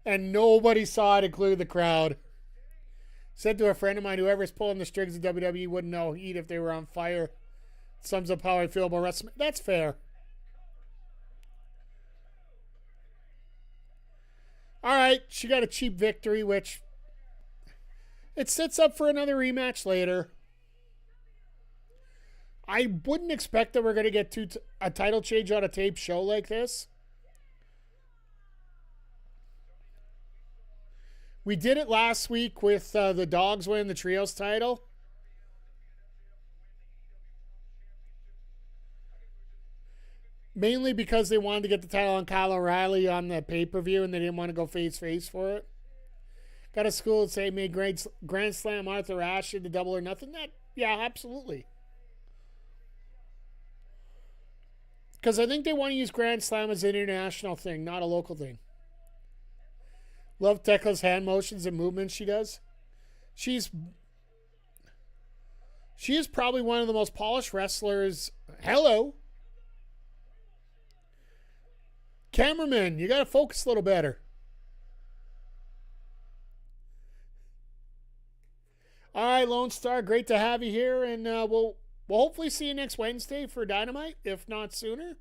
And nobody saw it, including the crowd. Said to a friend of mine, whoever's pulling the strings of WWE wouldn't know heat if they were on fire. Sums up how I feel about wrestling. That's fair. All right, she got a cheap victory, which it sets up for another rematch later. I wouldn't expect that we're going to get a title change on a tape show like this. We did it last week with the Dogs winning the Trios title. Mainly because they wanted to get the title on Kyle O'Reilly on the pay-per-view and they didn't want to go face-face for it. Got a school that say made Grand Slam Arthur Ashe into Double or Nothing. Yeah, absolutely. Because I think they want to use Grand Slam as an international thing, not a local thing. Love Thekla's hand motions and movements she does. She is probably one of the most polished wrestlers. Hello. Cameraman, you got to focus a little better. All right, Lone Star, great to have you here, and we'll hopefully see you next Wednesday for Dynamite, if not sooner.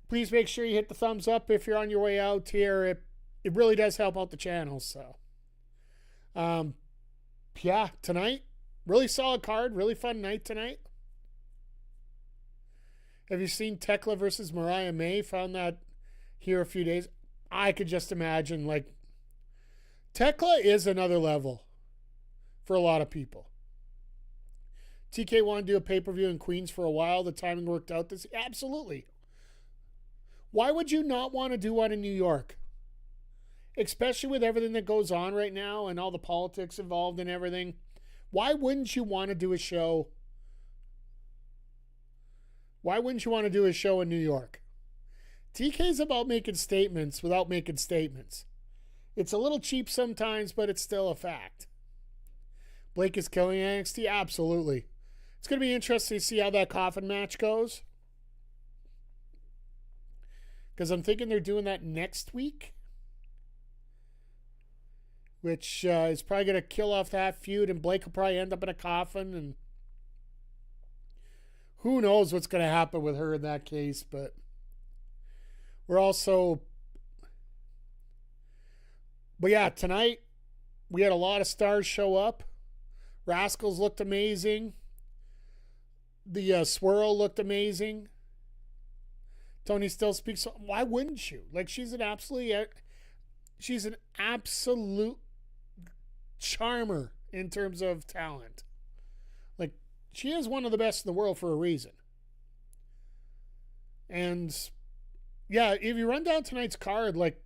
Please make sure you hit the thumbs up if you're on your way out here. It really does help out the channel. So, yeah, tonight, really solid card, really fun night tonight. Have you seen Thekla versus Mariah May? Found that here a few days. I could just imagine, like, Thekla is another level for a lot of people. TK wanted to do a pay-per-view in Queens for a while. The timing worked out. Absolutely. Why would you not want to do one in New York? Especially with everything that goes on right now and all the politics involved and everything. Why wouldn't you want to do a show? Why wouldn't you want to do a show in New York? TK's about making statements without making statements. It's a little cheap sometimes, but it's still a fact. Blake is killing NXT? Absolutely. It's going to be interesting to see how that coffin match goes. Because I'm thinking they're doing that next week. Which is probably going to kill off that feud. And Blake will probably end up in a coffin. And who knows what's going to happen with her in that case. But we're also... But yeah, tonight we had a lot of stars show up. Rascals looked amazing. The Swirl looked amazing. Tony still speaks. Why wouldn't you? Like, she's an absolute charmer in terms of talent. Like, she is one of the best in the world for a reason. And yeah, if you run down tonight's card, like,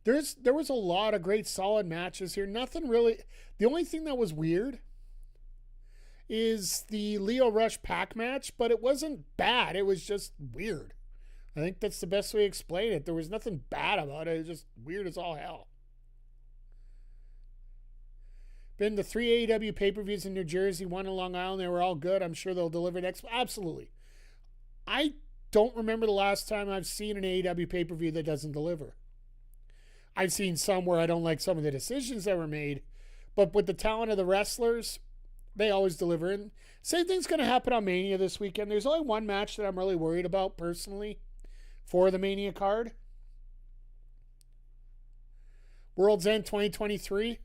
there was a lot of great solid matches here. Nothing really. The only thing that was weird is the Lio Rush Pac match, but it wasn't bad. It was just weird. I think that's the best way to explain it. There was nothing bad about it. It was just weird as all hell. Been to 3 AEW pay-per-views in New Jersey, one in Long Island. They were all good. I'm sure they'll deliver next. Absolutely. I don't remember the last time I've seen an AEW pay-per-view that doesn't deliver. I've seen some where I don't like some of the decisions that were made, but with the talent of the wrestlers, they always deliver. And same thing's going to happen on Mania this weekend. There's only one match that I'm really worried about personally for the Mania card. World's End 2023.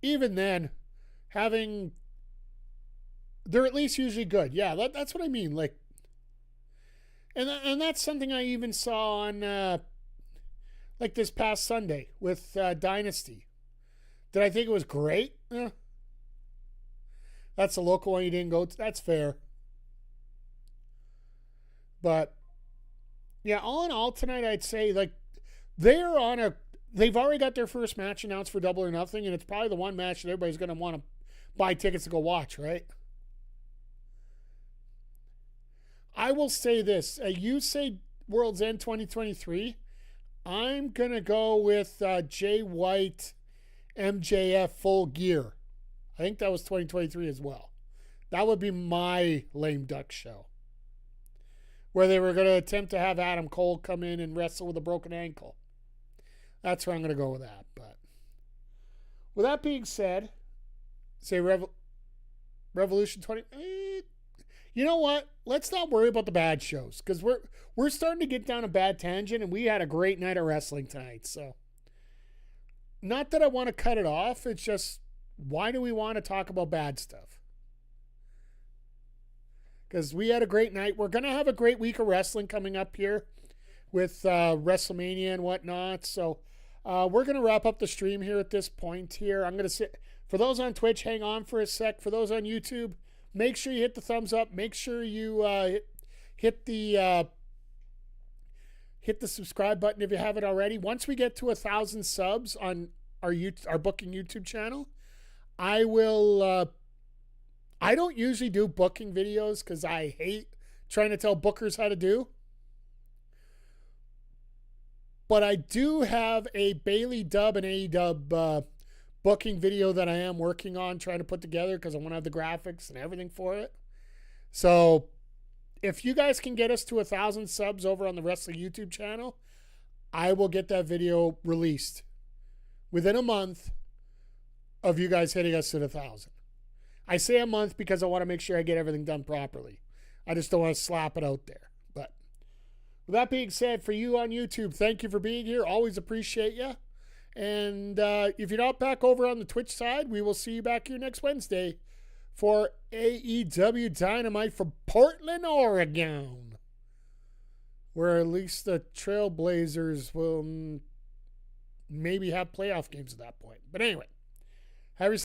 Even then, they're at least usually good. Yeah, that's what I mean. Like, and that's something I even saw on like this past Sunday with Dynasty. Did I think it was great? That's a local one you didn't go to. That's fair. But yeah, all in all tonight, I'd say, like, they've already got their first match announced for Double or Nothing, and it's probably the one match that everybody's going to want to buy tickets to go watch, right? I will say this. You say World's End 2023. I'm going to go with Jay White, MJF Full Gear. I think that was 2023 as well. That would be my lame duck show, where they were going to attempt to have Adam Cole come in and wrestle with a broken ankle. That's where I'm going to go with that. But with that being said, say Revolution 20. You know what? Let's not worry about the bad shows, because we're starting to get down a bad tangent, and we had a great night of wrestling tonight. So, not that I want to cut it off. It's just, why do we want to talk about bad stuff? Because we had a great night. We're going to have a great week of wrestling coming up here with WrestleMania and whatnot. So, we're going to wrap up the stream here at this point here. I'm going to sit. For those on Twitch, hang on for a sec. For those on YouTube, make sure you hit the thumbs up. Make sure you hit the subscribe button if you haven't already. Once we get to 1,000 subs on our booking YouTube channel, I will. I don't usually do booking videos because I hate trying to tell bookers how to do. But I do have a Bailey Dub and AEW booking video that I am working on trying to put together, because I want to have the graphics and everything for it. So if you guys can get us to 1,000 subs over on the Wrestling YouTube channel, I will get that video released within a month of you guys hitting us at 1,000. I say a month because I want to make sure I get everything done properly. I just don't want to slap it out there. But with that being said, for you on YouTube, thank you for being here. Always appreciate you. And if you're not back over on the Twitch side, we will see you back here next Wednesday for AEW Dynamite from Portland, Oregon, where at least the Trailblazers will maybe have playoff games at that point. But anyway, have yourself